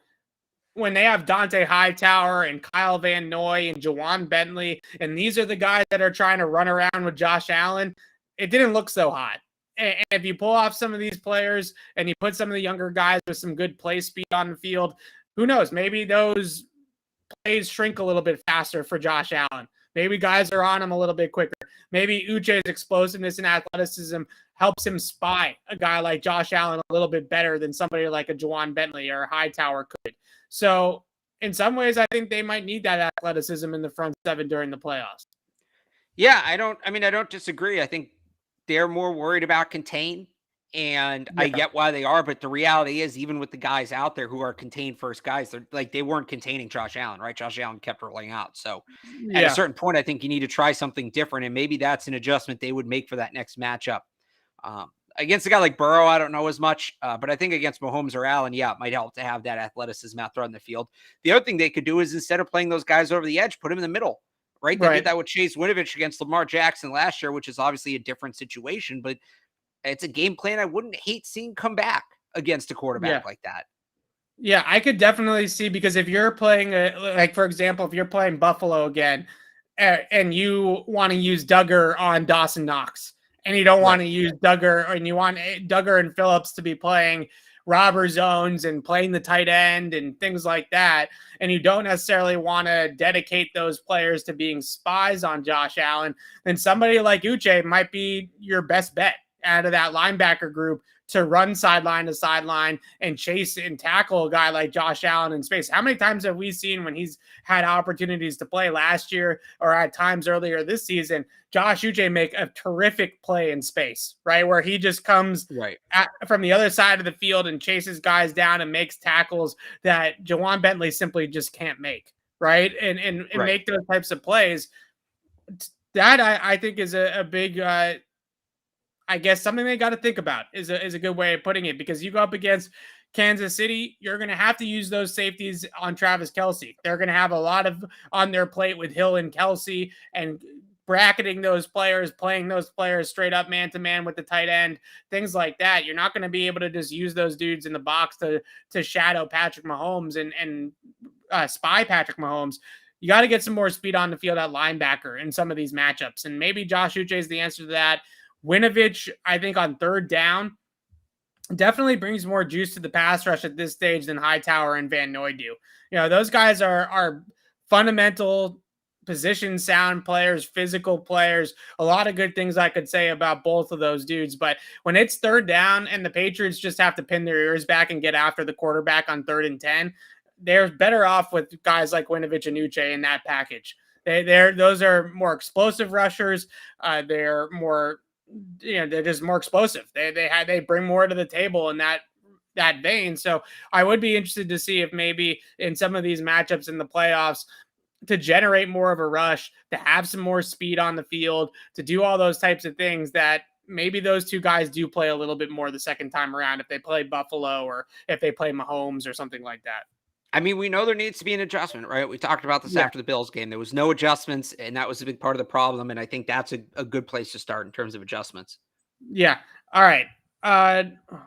A: when they have Dante Hightower and Kyle Van Noy and Jawan Bentley, and these are the guys that are trying to run around with Josh Allen, it didn't look so hot. And if you pull off some of these players and you put some of the younger guys with some good play speed on the field, who knows? Maybe those plays shrink a little bit faster for Josh Allen. Maybe guys are on him a little bit quicker. Maybe Uche's explosiveness and athleticism helps him spy a guy like Josh Allen a little bit better than somebody like a Jawan Bentley or a Hightower could. So in some ways, I think they might need that athleticism in the front seven during the playoffs.
B: Yeah, I don't disagree. I think they're more worried about contain, and I get why they are, but the reality is, even with the guys out there who are contained first guys, they weren't containing Josh Allen, right? Josh Allen kept rolling out. So at a certain point, I think you need to try something different, and maybe that's an adjustment they would make for that next matchup. Against a guy like Burrow, I don't know as much, but I think against Mahomes or Allen, it might help to have that athleticism out there on the field. The other thing they could do is, instead of playing those guys over the edge, put them in the middle, right? They did that with Chase Winovich against Lamar Jackson last year, which is obviously a different situation, but it's a game plan I wouldn't hate seeing come back against a quarterback like that.
A: Yeah, I could definitely see, because if you're playing, for example, if you're playing Buffalo again and you want to use Duggar on Dawson Knox, and you don't want to use Duggar, and you want Duggar and Phillips to be playing robber zones and playing the tight end and things like that, and you don't necessarily want to dedicate those players to being spies on Josh Allen, then somebody like Uche might be your best bet out of that linebacker group to run sideline to sideline and chase and tackle a guy like Josh Allen in space. How many times have we seen, when he's had opportunities to play last year or at times earlier this season, Josh Uche make a terrific play in space, right? Where he just comes from the other side of the field and chases guys down and makes tackles that Jawan Bentley simply just can't make, right? And make those types of plays. That I think is a big I guess something they got to think about is a good way of putting it, because you go up against Kansas City, you're going to have to use those safeties on Travis Kelce. They're going to have a lot of on their plate with Hill and Kelce, and bracketing those players, playing those players straight up man-to-man with the tight end, things like that. You're not going to be able to just use those dudes in the box to shadow Patrick Mahomes and spy Patrick Mahomes. You got to get some more speed on the field at linebacker in some of these matchups, and maybe Josh Uche is the answer to that. Winovich, I think, on third down definitely brings more juice to the pass rush at this stage than Hightower and Van Noy do. You know, those guys are fundamental position sound players, physical players, a lot of good things I could say about both of those dudes. But when it's third down and the Patriots just have to pin their ears back and get after the quarterback on 3rd and 10, they're better off with guys like Winovich and Uche in that package. Those are more explosive rushers. They're more, they're just more explosive. They bring more to the table in that vein. So I would be interested to see if maybe in some of these matchups in the playoffs, to generate more of a rush, to have some more speed on the field, to do all those types of things, that maybe those two guys do play a little bit more the second time around if they play Buffalo or if they play Mahomes or something like that.
B: I mean, we know there needs to be an adjustment, right? We talked about this after the Bills game. There was no adjustments, and that was a big part of the problem. And I think that's a good place to start in terms of adjustments.
A: Yeah. All right.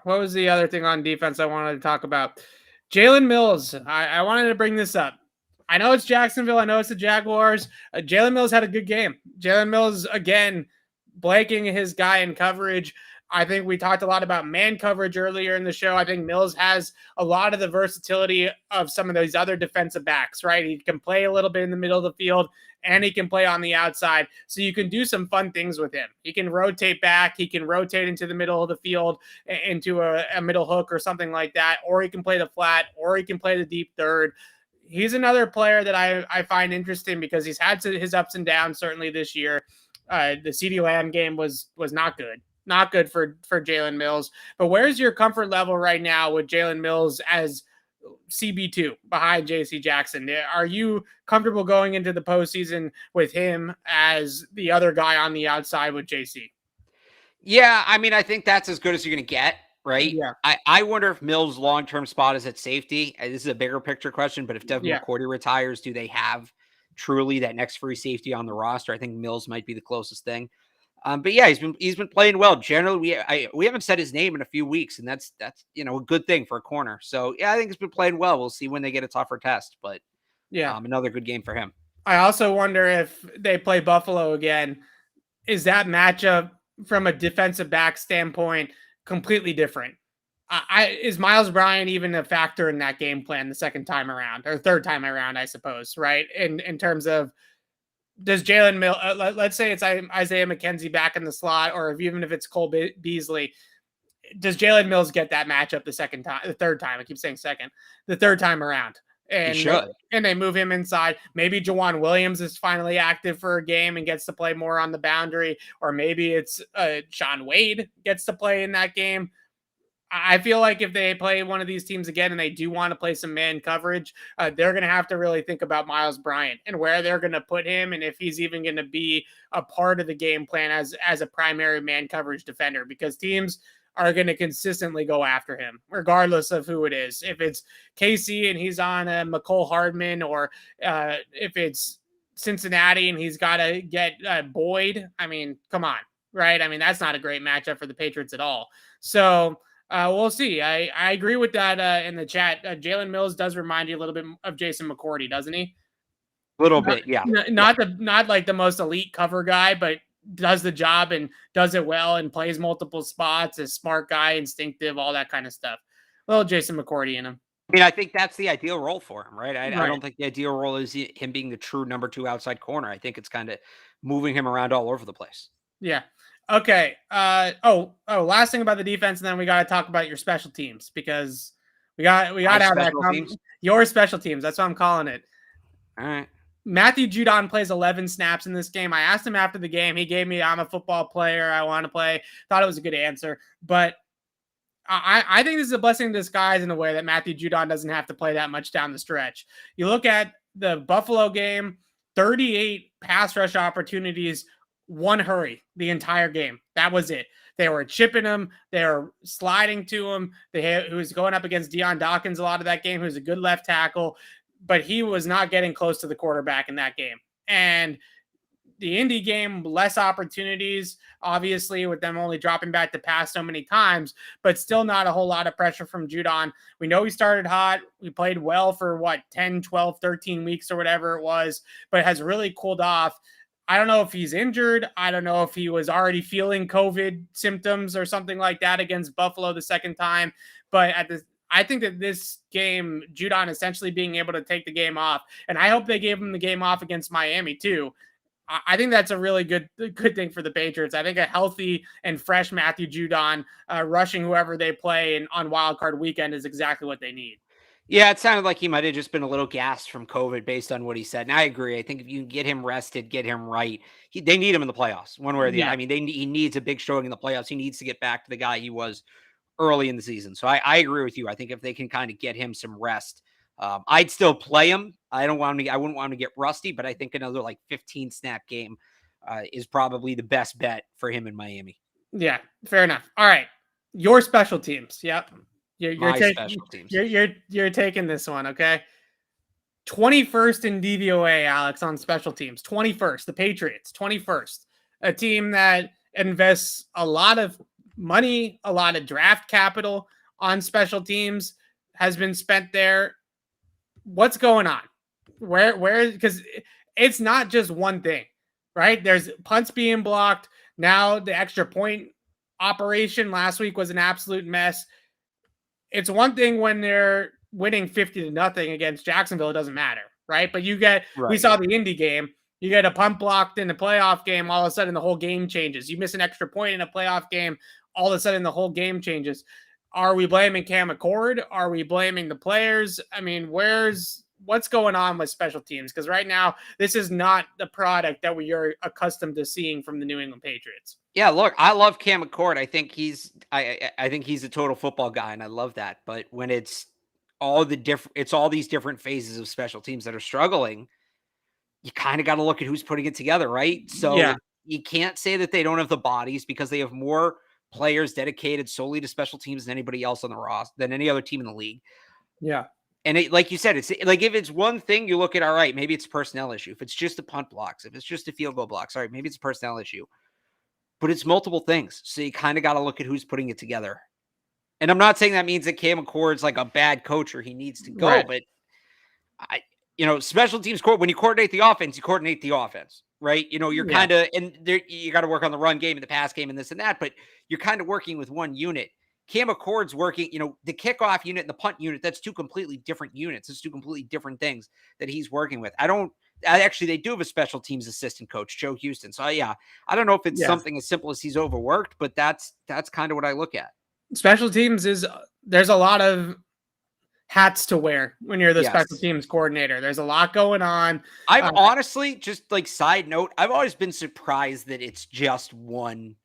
A: What was the other thing on defense I wanted to talk about? Jalen Mills. I wanted to bring this up. I know it's Jacksonville. I know it's the Jaguars. Jalen Mills had a good game. Jalen Mills, again, blanking his guy in coverage. I think we talked a lot about man coverage earlier in the show. I think Mills has a lot of the versatility of some of those other defensive backs, right? He can play a little bit in the middle of the field and he can play on the outside. So you can do some fun things with him. He can rotate back. He can rotate into the middle of the field, into a middle hook or something like that. Or he can play the flat, or he can play the deep third. He's another player that I find interesting because he's had his ups and downs certainly this year. The CeeDee Lamb game was not good. Not good for Jalen Mills. But where's your comfort level right now with Jalen Mills as CB2 behind JC Jackson? Are you comfortable going into the postseason with him as the other guy on the outside with JC?
B: Yeah, I mean, I think that's as good as you're going to get, right?
A: Yeah.
B: I wonder if Mills' long-term spot is at safety. This is a bigger picture question, but if Devin McCourty retires, do they have truly that next free safety on the roster? I think Mills might be the closest thing. But yeah, he's been playing well. Generally, we haven't said his name in a few weeks, and that's a good thing for a corner. So yeah, I think he's been playing well. We'll see when they get a tougher test, but another good game for him.
A: I also wonder if they play Buffalo again, is that matchup from a defensive back standpoint completely different? Is Miles Bryant even a factor in that game plan the second time around or third time around, I suppose, right? In terms of, does Jalen Mills, let's say it's Isaiah McKenzie back in the slot, or even if it's Cole Beasley, does Jalen Mills get that matchup the third time? I keep saying second, the third time around. And
B: he should.
A: And they move him inside. Maybe Jawan Williams is finally active for a game and gets to play more on the boundary, or maybe it's Shaun Wade gets to play in that game. I feel like if they play one of these teams again and they do want to play some man coverage, they're going to have to really think about Miles Bryant and where they're going to put him, and if he's even going to be a part of the game plan as a primary man coverage defender, because teams are going to consistently go after him, regardless of who it is. If it's KC and he's on McCole Hardman, or if it's Cincinnati and he's got to get Boyd, I mean, come on, right? I mean, that's not a great matchup for the Patriots at all. So we'll see. I agree with that in the chat. Jalen Mills does remind you a little bit of Jason McCourty, doesn't he?
B: A little bit, yeah.
A: Not like the most elite cover guy, but does the job and does it well and plays multiple spots, a smart guy, instinctive, all that kind of stuff. Well, Jason McCourty in him.
B: I mean, I think that's the ideal role for him, right? I don't think the ideal role is him being the true number 2 outside corner. I think it's kind of moving him around all over the place.
A: Yeah. Okay. Last thing about the defense, and then we got to talk about your special teams, because we got out that your special teams. That's what I'm calling it.
B: All right.
A: Matthew Judon plays 11 snaps in this game. I asked him after the game. He gave me, I'm a football player, I want to play. Thought it was a good answer. But I think this is a blessing in disguise in a way that Matthew Judon doesn't have to play that much down the stretch. You look at the Buffalo game, 38 pass rush opportunities, 1 hurry the entire game. That was it. They were chipping him. They were sliding to him. He was going up against Deion Dawkins a lot of that game, who's a good left tackle, but he was not getting close to the quarterback in that game. And the Indy game, less opportunities, obviously, with them only dropping back to pass so many times, but still not a whole lot of pressure from Judon. We know he started hot. We played well for 10, 12, 13 weeks or whatever it was, but has really cooled off. I don't know if he's injured. I don't know if he was already feeling COVID symptoms or something like that against Buffalo the second time. But I think that this game, Judon essentially being able to take the game off, and I hope they gave him the game off against Miami too. I think that's a really good thing for the Patriots. I think a healthy and fresh Matthew Judon rushing whoever they play on Wild Card Weekend is exactly what they need.
B: Yeah, it sounded like he might have just been a little gassed from COVID based on what he said. And I agree. I think if you get him rested, get him right, they need him in the playoffs one way or the other. I mean, he needs a big showing in the playoffs. He needs to get back to the guy he was early in the season. So I agree with you. I think if they can kind of get him some rest, I'd still play him. I wouldn't want him to get rusty, but I think another 15 snap game is probably the best bet for him in Miami.
A: Yeah, fair enough. All right. Your special teams. Yep.
B: Special teams.
A: You're taking this one, okay? 21st in DVOA, Alex, on special teams. 21st, the Patriots, 21st. A team that invests a lot of money, a lot of draft capital on special teams has been spent there. What's going on? Where because it's not just one thing, right? There's punts being blocked. Now the extra point operation last week was an absolute mess. It's one thing when they're winning 50-0 against Jacksonville, it doesn't matter, right? But we saw the Indy game. You get a punt blocked in the playoff game, all of a sudden the whole game changes. You miss an extra point in a playoff game, all of a sudden the whole game changes. Are we blaming Cam Achord? Are we blaming the players? I mean, what's going on with special teams? Because right now, this is not the product that we are accustomed to seeing from the New England Patriots.
B: Yeah, look, I love Cam Achord. I think he's a total football guy, and I love that. But when it's all these different phases of special teams that are struggling, you kind of got to look at who's putting it together, right? So you can't say that they don't have the bodies because they have more players dedicated solely to special teams than anybody else on the roster, than any other team in the league.
A: Yeah.
B: And like you said, it's like if it's one thing, you look at, all right, maybe it's a personnel issue. If it's just the punt blocks, if it's just the field goal blocks, all right, maybe it's a personnel issue. But it's multiple things. So you kind of got to look at who's putting it together. And I'm not saying that means that Cam Achord's like a bad coach or he needs to go,
A: right.
B: But special teams when you coordinate the offense, you coordinate the offense, right? You're kind of, and you got to work on the run game and the pass game and this and that, but you're kind of working with one unit. Cam Achord's working, the kickoff unit and the punt unit, that's two completely different units. It's two completely different things that he's working with. They do have a special teams assistant coach, Joe Houston. So I don't know if it's something as simple as he's overworked, but that's kind of what I look at.
A: Special teams there's a lot of hats to wear when you're the special teams coordinator. There's a lot going on.
B: I've honestly, just like side note, I've always been surprised that it's just one.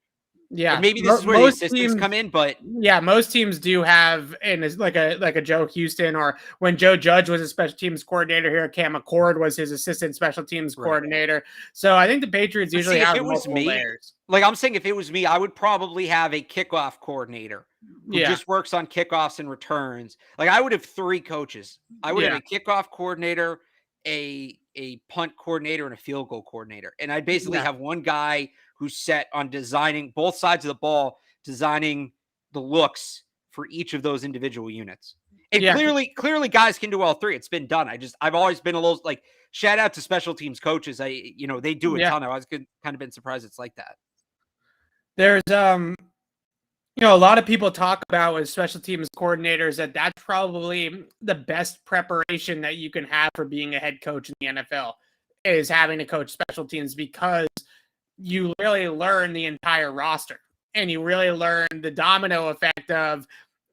A: Yeah,
B: and maybe this is where the assistants come in, but
A: most teams do have, and it's like a Joe Houston, or when Joe Judge was a special teams coordinator here, Cam Achord was his assistant special teams coordinator. So I think the Patriots usually have multiple layers.
B: Like I'm saying, if it was me, I would probably have a kickoff coordinator who just works on kickoffs and returns. Like I would have 3 coaches. I would have a kickoff coordinator, a punt coordinator, and a field goal coordinator. And I'd basically have one guy who's set on designing both sides of the ball, designing the looks for each of those individual units. And clearly guys can do all 3. It's been done. I've always been a little like, shout out to special teams coaches. They do a ton. I was kind of been surprised it's like that.
A: There's a lot of people talk about with special teams coordinators that's probably the best preparation that you can have for being a head coach in the NFL is having to coach special teams, because you really learn the entire roster and you really learn the domino effect of,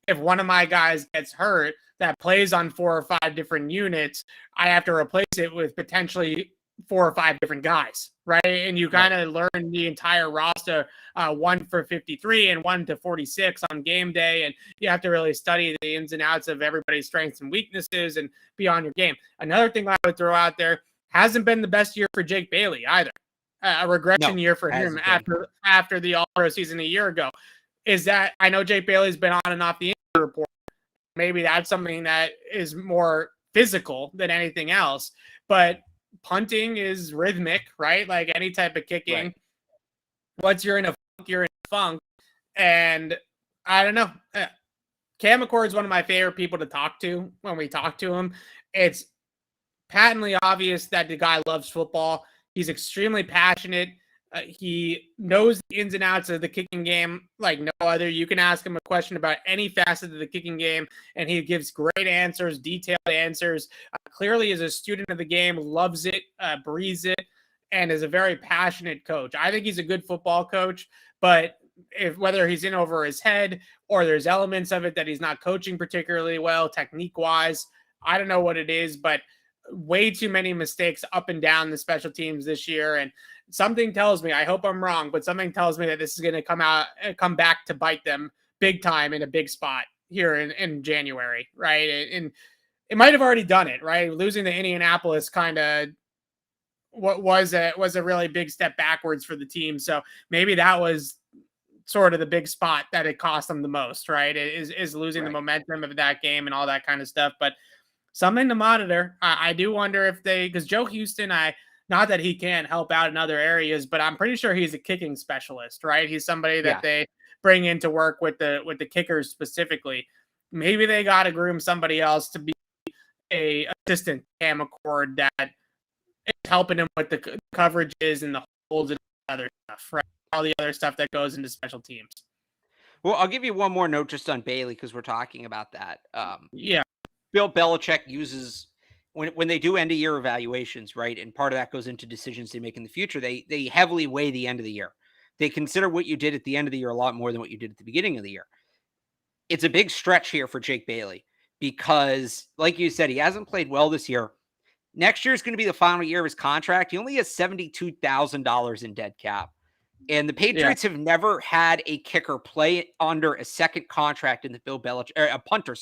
A: if one of my guys gets hurt that plays on 4 or 5 different units, I have to replace it with potentially 4 or 5 different guys, right? And you kind of learn the entire roster, 1 for 53 and 1 to 46 on game day. And you have to really study the ins and outs of everybody's strengths and weaknesses and be on your game. Another thing I would throw out there, hasn't been the best year for Jake Bailey either. A regression year for him after the All-Pro season a year ago. Is that, I know Jake Bailey's been on and off the injury report. Maybe that's something that is more physical than anything else. But punting is rhythmic, right? Like any type of kicking. Right. Once you're in a funk, you're in a funk. And I don't know. Cam Achord is one of my favorite people to talk to when we talk to him. It's patently obvious that the guy loves football. He's extremely passionate. He knows the ins and outs of the kicking game like no other. You can ask him a question about any facet of the kicking game, and he gives great answers, detailed answers. Clearly is a student of the game, loves it, breathes it, and is a very passionate coach. I think he's a good football coach, but whether he's in over his head or there's elements of it that he's not coaching particularly well, technique-wise, I don't know what it is, but way too many mistakes up and down the special teams this year. And something tells me, I hope I'm wrong, but something tells me that this is going to come back to bite them big time in a big spot here in January. Right. And it might've already done it, right? Losing to Indianapolis kind of was a really big step backwards for the team. So maybe that was sort of the big spot that it cost them the most, right? Is losing the momentum of that game and all that kind of stuff. But something to monitor. I do wonder if because Joe Houston, not that he can't help out in other areas, but I'm pretty sure he's a kicking specialist, right? He's somebody that they bring in to work with the kickers specifically. Maybe they got to groom somebody else to be a assistant Cam Achord that is helping him with the coverages and the holds and other stuff, right? All the other stuff that goes into special teams.
B: Well, I'll give you one more note just on Bailey because we're talking about that.
A: Yeah.
B: Bill Belichick uses when they do end of year evaluations, right? And part of that goes into decisions they make in the future. They heavily weigh the end of the year. They consider what you did at the end of the year a lot more than what you did at the beginning of the year. It's a big stretch here for Jake Bailey because, like you said, he hasn't played well this year. Next year is going to be the final year of his contract. He only has $72,000 in dead cap. And the Patriots have never had a kicker play under a second contract in the Bill Belichick, a punter,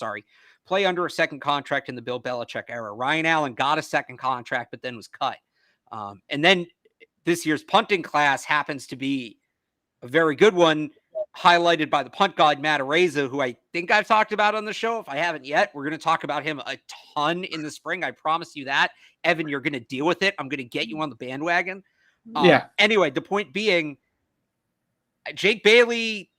B: play under a second contract in the Bill Belichick era. Ryan Allen got a second contract, but then was cut. And then this year's punting class happens to be a very good one, highlighted by the punt god, Matt Araiza, who I think I've talked about on the show. If I haven't yet, we're going to talk about him a ton in the spring. I promise you that. Evan, you're going to deal with it. I'm going to get you on the bandwagon. Anyway, the point being, Jake Bailey,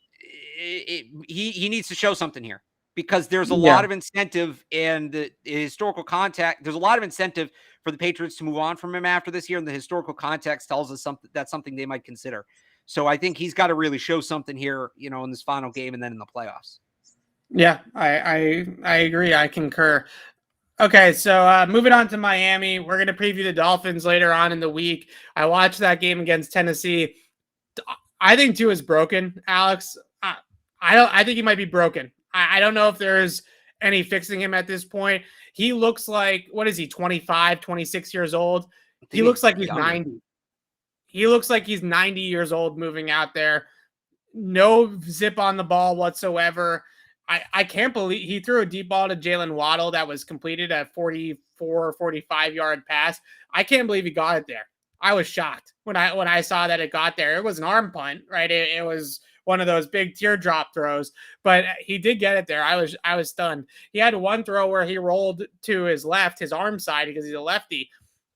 B: he needs to show something here because there's a lot of incentive and the historical context. There's a lot of incentive for the Patriots to move on from him after this year. And the historical context tells us that's something they might consider. So I think he's got to really show something here, in this final game and then in the playoffs.
A: Yeah, I agree. I concur. Okay, so moving on to Miami, we're going to preview the Dolphins later on in the week. I watched that game against Tennessee. I think Tua is broken, Alex. I think he might be broken. I don't know if there's any fixing him at this point. He looks like, what is he, 25, 26 years old? He looks like he's 90. He looks like he's 90 years old moving out there. No zip on the ball whatsoever. I can't believe he threw a deep ball to Jalen Waddle that was completed at 44, 45-yard pass. I can't believe he got it there. I was shocked when I saw that it got there. It was an arm punt, right? It was one of those big teardrop throws, but he did get it there. I was stunned. He had one throw where he rolled to his left, his arm side, because he's a lefty,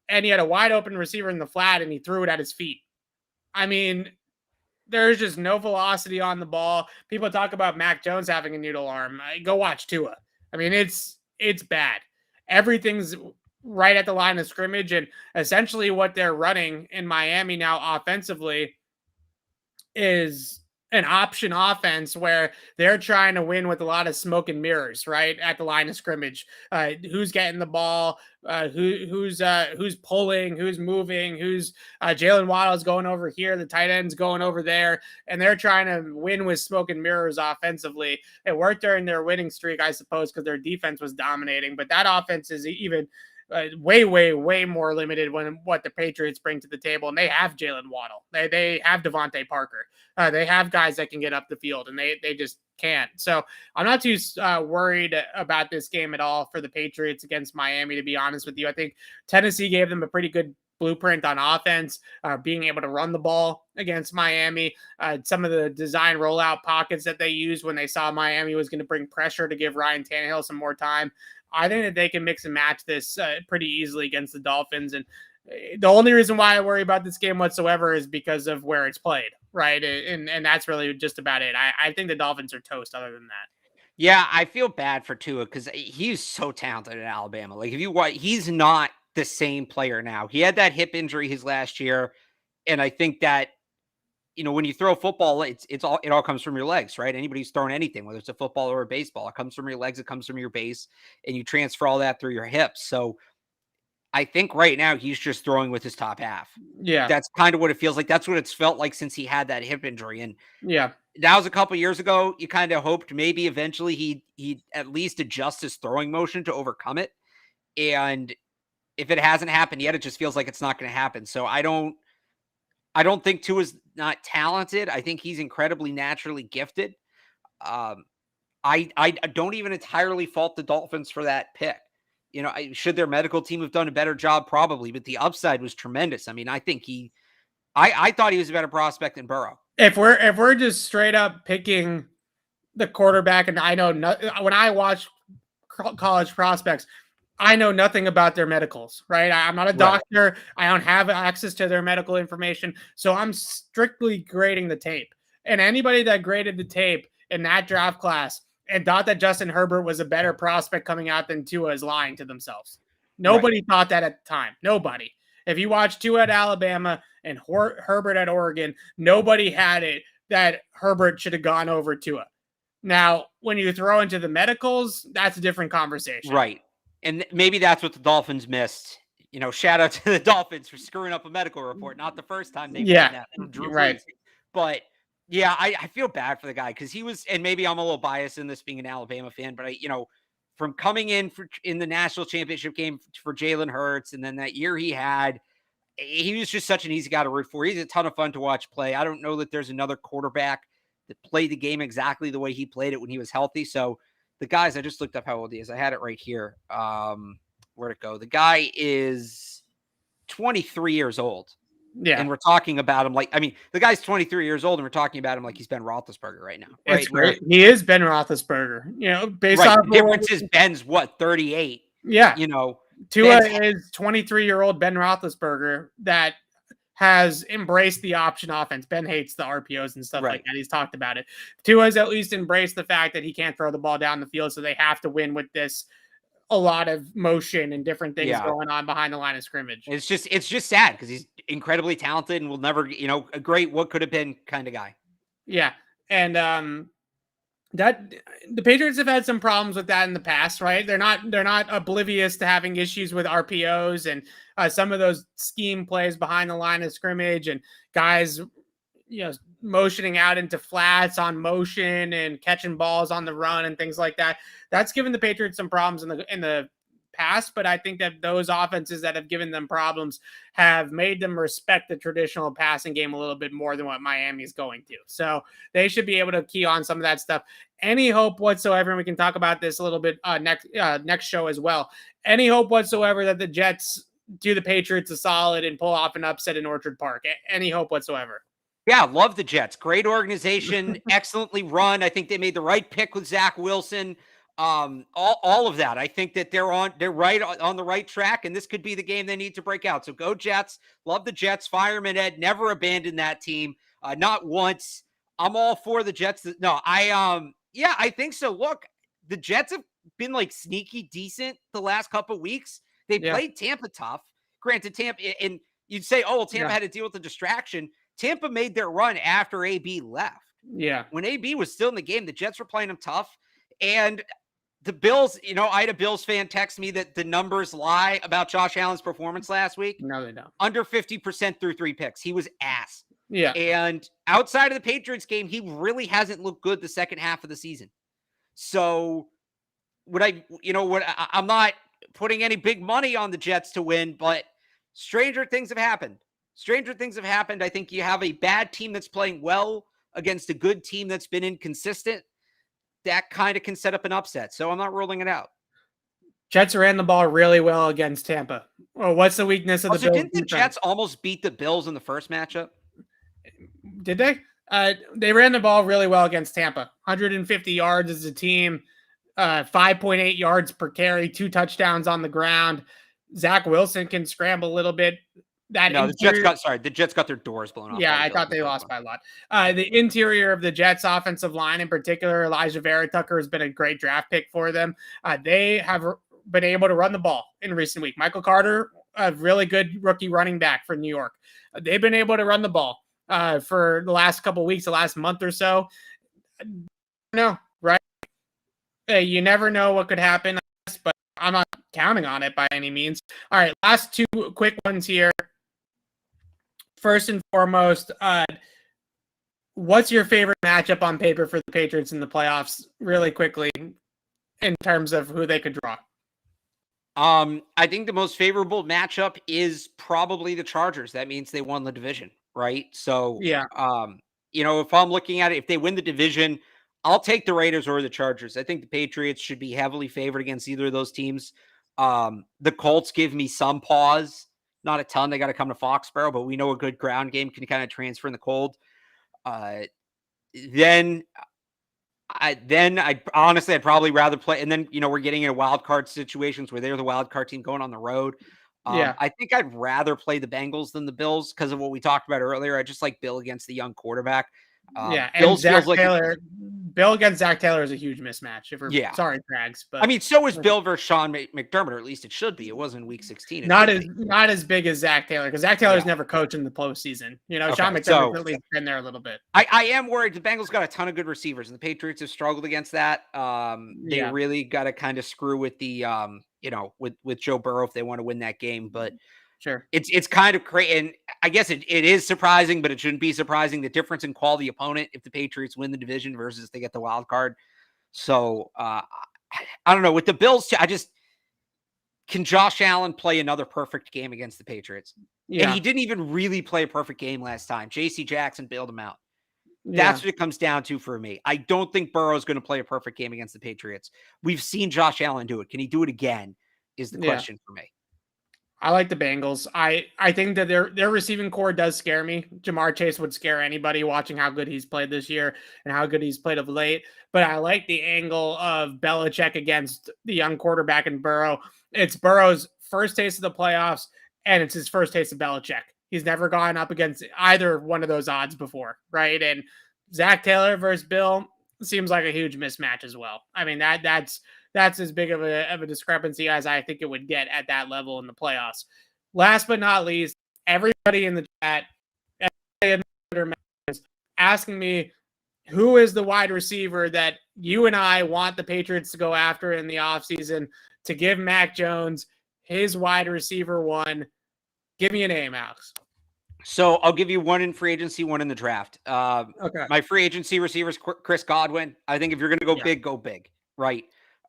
A: and he had a wide open receiver in the flat, and he threw it at his feet. I mean, there's just no velocity on the ball. People talk about Mac Jones having a noodle arm. Go watch Tua. I mean, it's bad. Everything's right at the line of scrimmage, and essentially what they're running in Miami now offensively is an option offense where they're trying to win with a lot of smoke and mirrors, right at the line of scrimmage. Who's getting the ball? Who's pulling? Who's moving? Who's Jalen Waddle's going over here? The tight end's going over there, and they're trying to win with smoke and mirrors offensively. It worked during their winning streak, I suppose, because their defense was dominating. But that offense is even way more limited when what the Patriots bring to the table, and they have Jalen Waddle, they have Devontae Parker, they have guys that can get up the field, and they just can't. So I'm not too worried about this game at all for the Patriots against Miami, to be honest with you. I think Tennessee gave them a pretty good blueprint on offense, being able to run the ball against Miami. Some of the design rollout pockets that they used when they saw Miami was going to bring pressure to give Ryan Tannehill some more time. I think that they can mix and match this pretty easily against the Dolphins. And the only reason why I worry about this game whatsoever is because of where it's played, right? And that's really just about it. I think the Dolphins are toast other than that.
B: Yeah, I feel bad for Tua because he's so talented at Alabama. Like, if you watch, he's not the same player now. He had that hip injury his last year, and I think that, when you throw a football, it all comes from your legs, right? Anybody who's throwing anything, whether it's a football or a baseball, it comes from your legs, it comes from your base, and you transfer all that through your hips. So I think right now he's just throwing with his top half.
A: Yeah,
B: that's kind of what it feels like. That's what it's felt like since he had that hip injury. And
A: yeah,
B: that was a couple years ago. You kind of hoped maybe eventually he'd at least adjust his throwing motion to overcome it. And if it hasn't happened yet, it just feels like it's not going to happen. So I don't think Tua's not talented. I think he's incredibly naturally gifted. I don't even entirely fault the Dolphins for that pick. Should their medical team have done a better job? Probably, but the upside was tremendous. I mean, I think I thought he was a better prospect than Burrow.
A: If we're just straight up picking the quarterback, and I know when I watch college prospects, I know nothing about their medicals, right? I'm not a doctor. Right. I don't have access to their medical information. So I'm strictly grading the tape. And anybody that graded the tape in that draft class and thought that Justin Herbert was a better prospect coming out than Tua is lying to themselves. Nobody thought that at the time. Nobody. If you watch Tua at Alabama and Herbert at Oregon, nobody had it that Herbert should have gone over Tua. Now, when you throw into the medicals, that's a different conversation.
B: Right. And maybe that's what the Dolphins missed. Shout out to the Dolphins for screwing up a medical report. Not the first time they've done that.
A: Right.
B: But yeah, I feel bad for the guy because he was, and maybe I'm a little biased in this being an Alabama fan, but from coming in in the national championship game for Jalen Hurts, and then that year he was just such an easy guy to root for. He's a ton of fun to watch play. I don't know that there's another quarterback that played the game exactly the way he played it when he was healthy. So the guys, I just looked up how old he is. I had it right here. Where'd it go? The guy is 23 years old.
A: Yeah.
B: And we're talking about him the guy's 23 years old and we're talking about him like he's Ben Roethlisberger right now. Right?
A: It's great. He is Ben Roethlisberger, based on
B: the difference is Ben's 38.
A: Yeah. Tua is 23-year-old Ben Roethlisberger that has embraced the option offense. Ben hates the RPOs and stuff like that. He's talked about it. Tua's at least embraced the fact that he can't throw the ball down the field, so they have to win with this. A lot of motion and different things going on behind the line of scrimmage.
B: It's just sad because he's incredibly talented and will never, a great what could have been kind of guy.
A: Yeah. And that the Patriots have had some problems with that in the past, right? They're not oblivious to having issues with RPOs and some of those scheme plays behind the line of scrimmage and guys, motioning out into flats on motion and catching balls on the run and things like that. That's given the Patriots some problems in the past, but I think that those offenses that have given them problems have made them respect the traditional passing game a little bit more than what Miami's going to. So they should be able to key on some of that stuff. Any hope whatsoever, and we can talk about this a little bit next show as well. Any hope whatsoever that the Jets do the Patriots a solid and pull off an upset in Orchard Park? Any hope whatsoever?
B: Yeah, love the Jets. Great organization, excellently run. I think they made the right pick with Zach Wilson. All of that. I think that they're right on the right track, and this could be the game they need to break out. So go Jets. Love the Jets. Fireman Ed never abandoned that team. Not once. I'm all for the Jets. No, I think so. Look, the Jets have been sneaky decent the last couple of weeks. They played Tampa tough. Granted, Tampa, and you'd say, oh, well, Tampa had to deal with the distraction. Tampa made their run after AB left.
A: Yeah.
B: When AB was still in the game, the Jets were playing them tough. And the Bills, I had a Bills fan text me that the numbers lie about Josh Allen's performance last week.
A: No, they don't.
B: Under 50% through 3 picks. He was ass.
A: Yeah.
B: And outside of the Patriots game, he really hasn't looked good the second half of the season. So I'm not putting any big money on the Jets to win, but stranger things have happened. I think you have a bad team that's playing well against a good team that's been inconsistent. That kind of can set up an upset. So I'm not ruling it out.
A: Jets ran the ball really well against Tampa. Well, what's the weakness of the Bills?
B: Didn't the Jets almost beat the Bills in the first matchup?
A: Did they? They ran the ball really well against Tampa. 150 yards as a team, 5.8 yards per carry, 2 touchdowns on the ground. Zach Wilson can scramble a little bit.
B: The Jets got their doors blown off.
A: Yeah, I thought they lost by a lot. The interior of the Jets offensive line in particular, Elijah Vera Tucker has been a great draft pick for them. They have been able to run the ball in recent week. Michael Carter, a really good rookie running back for New York. They've been able to run the ball for the last couple of weeks, the last month or so. No, right? You never know what could happen, but I'm not counting on it by any means. All right, last 2 quick ones here. First and foremost, what's your favorite matchup on paper for the Patriots in the playoffs, really quickly, in terms of who they could draw?
B: I think the most favorable matchup is probably the Chargers. That means they won the division, right? So,
A: yeah.
B: If I'm looking at it, if they win the division, I'll take the Raiders or the Chargers. I think the Patriots should be heavily favored against either of those teams. The Colts give me some pause. Not a ton. They got to come to Foxborough, but we know a good ground game can kind of transfer in the cold. Then I'd probably rather play. And then, we're getting into wild card situations where they're the wild card team going on the road. I think I'd rather play the Bengals than the Bills because of what we talked about earlier. I just like Bill against the young quarterback.
A: Yeah, and
B: Bills
A: Zach
B: feels like
A: Taylor, Bill against Zach Taylor is a huge mismatch. If we're
B: yeah.
A: sorry, Drags,
B: I
A: but
B: mean, so is Bill versus Sean McDermott, or at least it should be. It wasn't week 16. It
A: not
B: should
A: as
B: be.
A: not as big as Zach Taylor because Zach Taylor's
B: Yeah.
A: never coached in the postseason. You know,
B: Okay,
A: Sean McDermott's
B: so
A: at least been there a little bit.
B: I am worried. The Bengals got a ton of good receivers, and the Patriots have struggled against that. They
A: Yeah,
B: really got to kind of screw with the with Joe Burrow if they want to win that game. But
A: sure.
B: it's kind of crazy, and I guess it is surprising, but it shouldn't be surprising the difference in quality opponent if the Patriots win the division versus they get the wild card. So I don't know with the Bills. Can Josh Allen play another perfect game against the Patriots?
A: Yeah,
B: And he didn't even really play a perfect game last time. J.C. Jackson bailed him out.
A: yeah,
B: That's what it comes down to for me. I don't think Burrow is going to play a perfect game against the Patriots. We've seen Josh Allen do it. Can he do it again? Is the
A: yeah.
B: question for me.
A: I like the Bengals. I think that their receiving core does scare me. Jamar Chase would scare anybody watching how good he's played this year and how good he's played of late. But I like the angle of Belichick against the young quarterback in Burrow. It's Burrow's first taste of the playoffs, and it's his first taste of Belichick. He's never gone up against either one of those odds before, right? And Zach Taylor versus Bill seems like a huge mismatch as well. I mean, that's as big of a discrepancy as I think it would get at that level in the playoffs. Last but not least, everybody in the chat is asking me who is the wide receiver that you and I want the Patriots to go after in the offseason to give Mac Jones his wide receiver one. Give me a name, Alex.
B: So I'll give you one in free agency, one in the draft.
A: Okay.
B: My free agency receivers, Chris Godwin. I think if you're going to go big, right?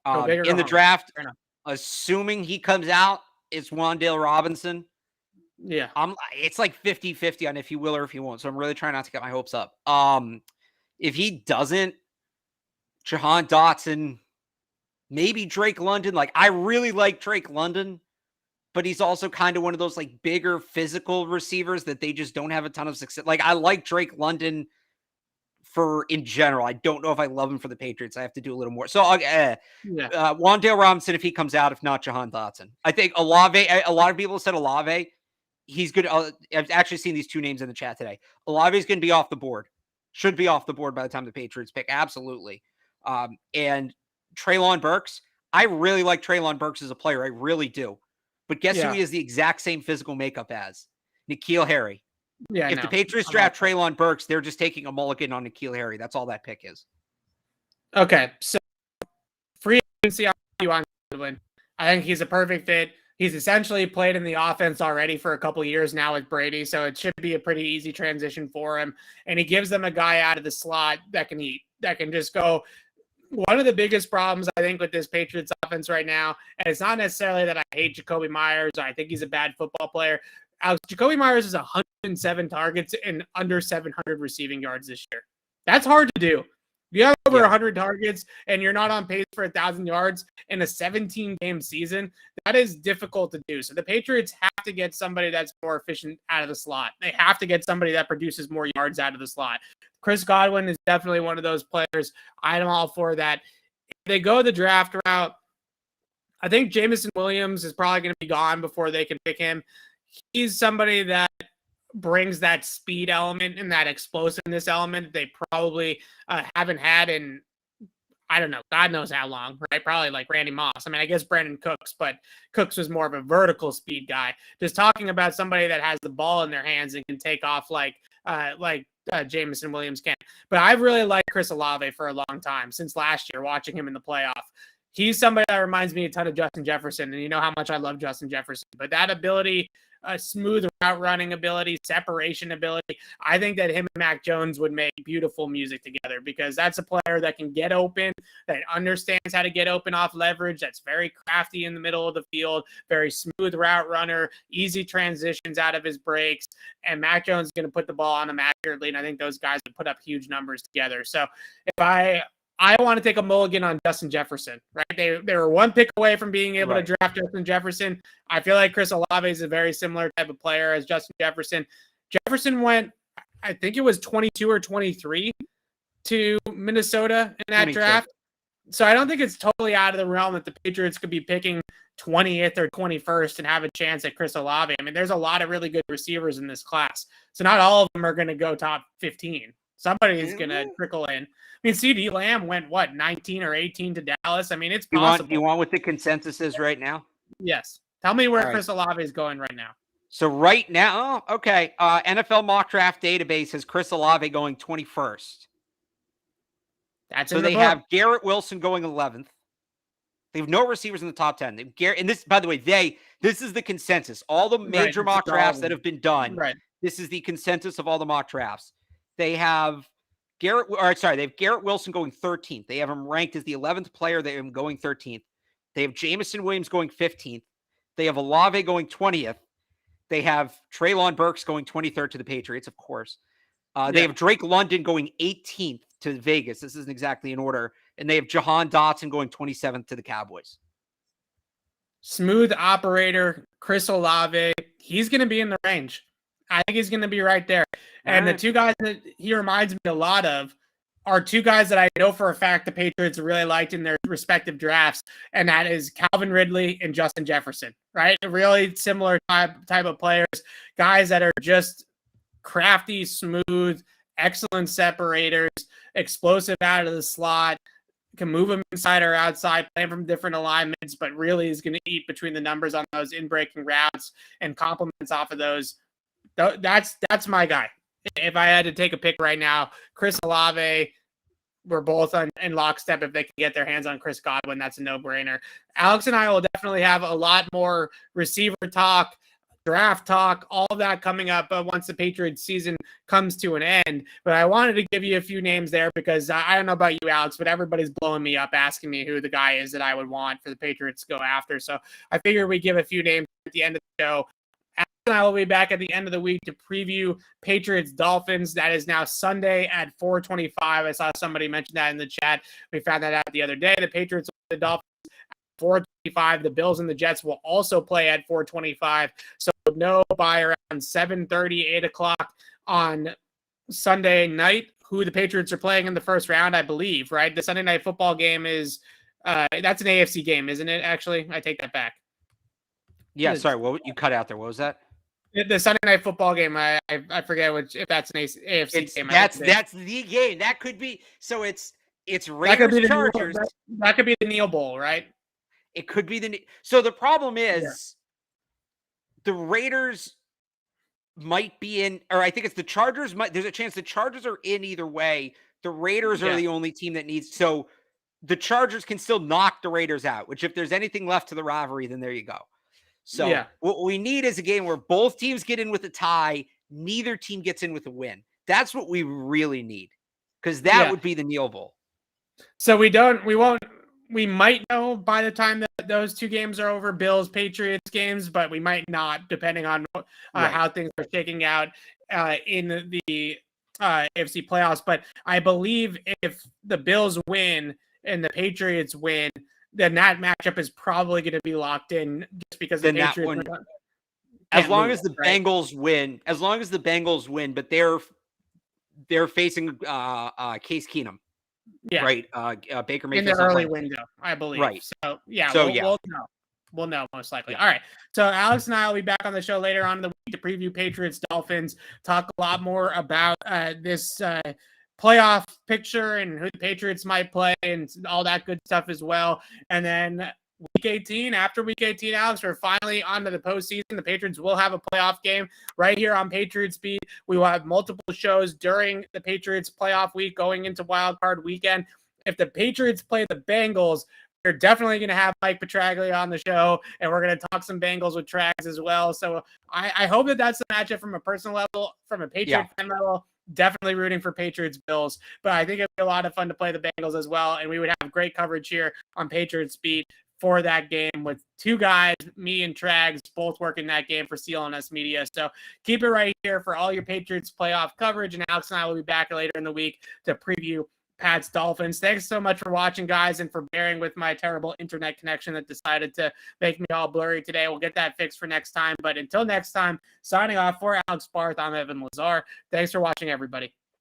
A: Go big or
B: In
A: go
B: the
A: home.
B: draft,
A: Fair enough.
B: assuming he comes out, it's Wan'Dale Robinson.
A: Yeah.
B: It's like 50-50 on if he will or if he won't. So I'm really trying not to get my hopes up. If he doesn't, Jahan Dotson, maybe Drake London. Like, I really like Drake London, but he's also kind of one of those like bigger physical receivers that they just don't have a ton of success. Like, I like Drake London in general. I don't know if I love him for the Patriots. I have to do a little more. So Wan'Dale Robinson, if he comes out, if not Jahan Dotson. I think Olave, a lot of people said Olave. He's good. I've actually seen these two names in the chat today. Olave is going to be off the board. Should be off the board by the time the Patriots pick. Absolutely. And Treylon Burks. I really like Treylon Burks as a player. I really do. But guess who he has the exact same physical makeup as? N'Keal Harry.
A: Yeah.
B: If the Patriots draft Treylon Burks, they're just taking a mulligan on N'Keal Harry. That's all that pick is.
A: Okay. So free agency on Godwin. I think he's a perfect fit. He's essentially played in the offense already for a couple of years now with Brady, so it should be a pretty easy transition for him. And he gives them a guy out of the slot that can eat, that can just go. One of the biggest problems, I think, with this Patriots offense right now, and it's not necessarily that I hate Jacoby Myers or I think he's a bad football player. Jacoby Myers is 107 targets and under 700 receiving yards this year. That's hard to do. If you have over 100 targets and you're not on pace for 1,000 yards in a 17-game season, that is difficult to do. So the Patriots have to get somebody that's more efficient out of the slot. They have to get somebody that produces more yards out of the slot. Chris Godwin is definitely one of those players. I'm all for that. If they go the draft route, I think Jameson Williams is probably going to be gone before they can pick him. He's somebody that brings that speed element and that explosiveness element that they probably haven't had in, I don't know, God knows how long, right? Probably like Randy Moss. I mean, I guess Brandon Cooks, but Cooks was more of a vertical speed guy. Just talking about somebody that has the ball in their hands and can take off like Jameson Williams can. But I've really liked Chris Olave for a long time, since last year, watching him in the playoff. He's somebody that reminds me a ton of Justin Jefferson, and you know how much I love Justin Jefferson. But that ability, smooth route running ability, separation ability, I think that him and Mac Jones would make beautiful music together, because that's a player that can get open, that understands how to get open off leverage, that's very crafty in the middle of the field, very smooth route runner, easy transitions out of his breaks, and Mac Jones is going to put the ball on him accurately, and I think those guys would put up huge numbers together. So if I want to take a mulligan on Justin Jefferson, right? They were one pick away from being able to draft Justin Jefferson. I feel like Chris Olave is a very similar type of player as Justin Jefferson. Jefferson went, I think it was 22 or 23 to Minnesota in that
B: 22.
A: draft. So I don't think it's totally out of the realm that the Patriots could be picking 20th or 21st and have a chance at Chris Olave. I mean, there's a lot of really good receivers in this class. So not all of them are going to go top 15. Somebody's going to trickle in. I mean, CD Lamb went, 19 or 18 to Dallas? I mean, it's possible.
B: You want what the consensus is right now?
A: Yes. Tell me where Chris Olave is going right now.
B: So right now, okay, NFL mock draft database has Chris Olave going 21st.
A: That's
B: so they have Garrett Wilson going 11th. They have no receivers in the top 10. And this, by the way, this is the consensus. All the major mock drafts that have been done.
A: Right.
B: This is the consensus of all the mock drafts. They have they have Garrett Wilson going 13th. They have him ranked as the 11th player. They have him going 13th. They have Jamison Williams going 15th. They have Olave going 20th. They have Treylon Burks going 23rd to the Patriots, of course. They have Drake London going 18th to Vegas. This isn't exactly in order. And they have Jahan Dotson going 27th to the Cowboys.
A: Smooth operator, Chris Olave. He's going to be in the range. I think he's going to be right there. And the two guys that he reminds me a lot of are two guys that I know for a fact the Patriots really liked in their respective drafts, and that is Calvin Ridley and Justin Jefferson, right? Really similar type of players, guys that are just crafty, smooth, excellent separators, explosive out of the slot, can move them inside or outside, play from different alignments, but really is going to eat between the numbers on those in-breaking routes and compliments off of those. That's my guy. If I had to take a pick right now, Chris Olave, we're both in lockstep. If they can get their hands on Chris Godwin, that's a no-brainer. Alex and I will definitely have a lot more receiver talk, draft talk, all of that coming up once the Patriots season comes to an end. But I wanted to give you a few names there because I don't know about you, Alex, but everybody's blowing me up asking me who the guy is that I would want for the Patriots to go after. So I figured we'd give a few names at the end of the show. And I will be back at the end of the week to preview Patriots Dolphins. That is now Sunday at 4:25. I saw somebody mention that in the chat. We found that out the other day. The Patriots, the Dolphins at 4:25. The Bills and the Jets will also play at 4:25. So know by around 7:30, 8 o'clock on Sunday night who the Patriots are playing in the first round, I believe, right? The Sunday night football game is that's an AFC game, isn't it? Actually, I take that back.
B: Yeah, sorry. What you cut out there? What was that?
A: The Sunday night football game. I forget if that's an AFC game.
B: That's the game. That could be. So it's Raiders Chargers.
A: That could be the Neil Bowl, right?
B: It could be So the problem is the Raiders might be in, or I think it's the Chargers. There's a chance the Chargers are in either way. The Raiders are the only team that needs. So the Chargers can still knock the Raiders out. Which, if there's anything left to the rivalry, then there you go. So what we need is a game where both teams get in with a tie, neither team gets in with a win. That's what we really need, because that would be the Neil Bowl.
A: So we might know by the time that those two games are over, Bills, Patriots games, but we might not, depending on how things are shaking out in the AFC playoffs. But I believe if the Bills win and the Patriots win, then that matchup is probably going to be locked in just because the Patriots
B: as long as the Bengals win, but they're facing Case Keenum. Right. Baker Mayfield
A: in the early window, I believe. Right. So we'll know most likely. All right. So Alex and I will be back on the show later on in the week to preview Patriots Dolphins, talk a lot more about this playoff picture and who the Patriots might play and all that good stuff as well. And then after week 18, Alex, we're finally onto the postseason. The Patriots will have a playoff game right here on Patriots Beat. We will have multiple shows during the Patriots playoff week going into wild card weekend. If the Patriots play the Bengals, we're definitely going to have Mike Petraglia on the show, and we're going to talk some Bengals with Trags as well. So I hope that that's the matchup from a personal level, from a Patriot fan level. Definitely rooting for Patriots Bills, but I think it'd be a lot of fun to play the Bengals as well. And we would have great coverage here on Patriots Beat for that game with two guys, me and Trags, both working that game for CLNS Media. So keep it right here for all your Patriots playoff coverage. And Alex and I will be back later in the week to preview Pats Dolphins. Thanks so much for watching, guys, and for bearing with my terrible internet connection that decided to make me all blurry today. We'll get that fixed for next time. But until next time, signing off for Alex Barth, I'm Evan Lazar. Thanks for watching, everybody.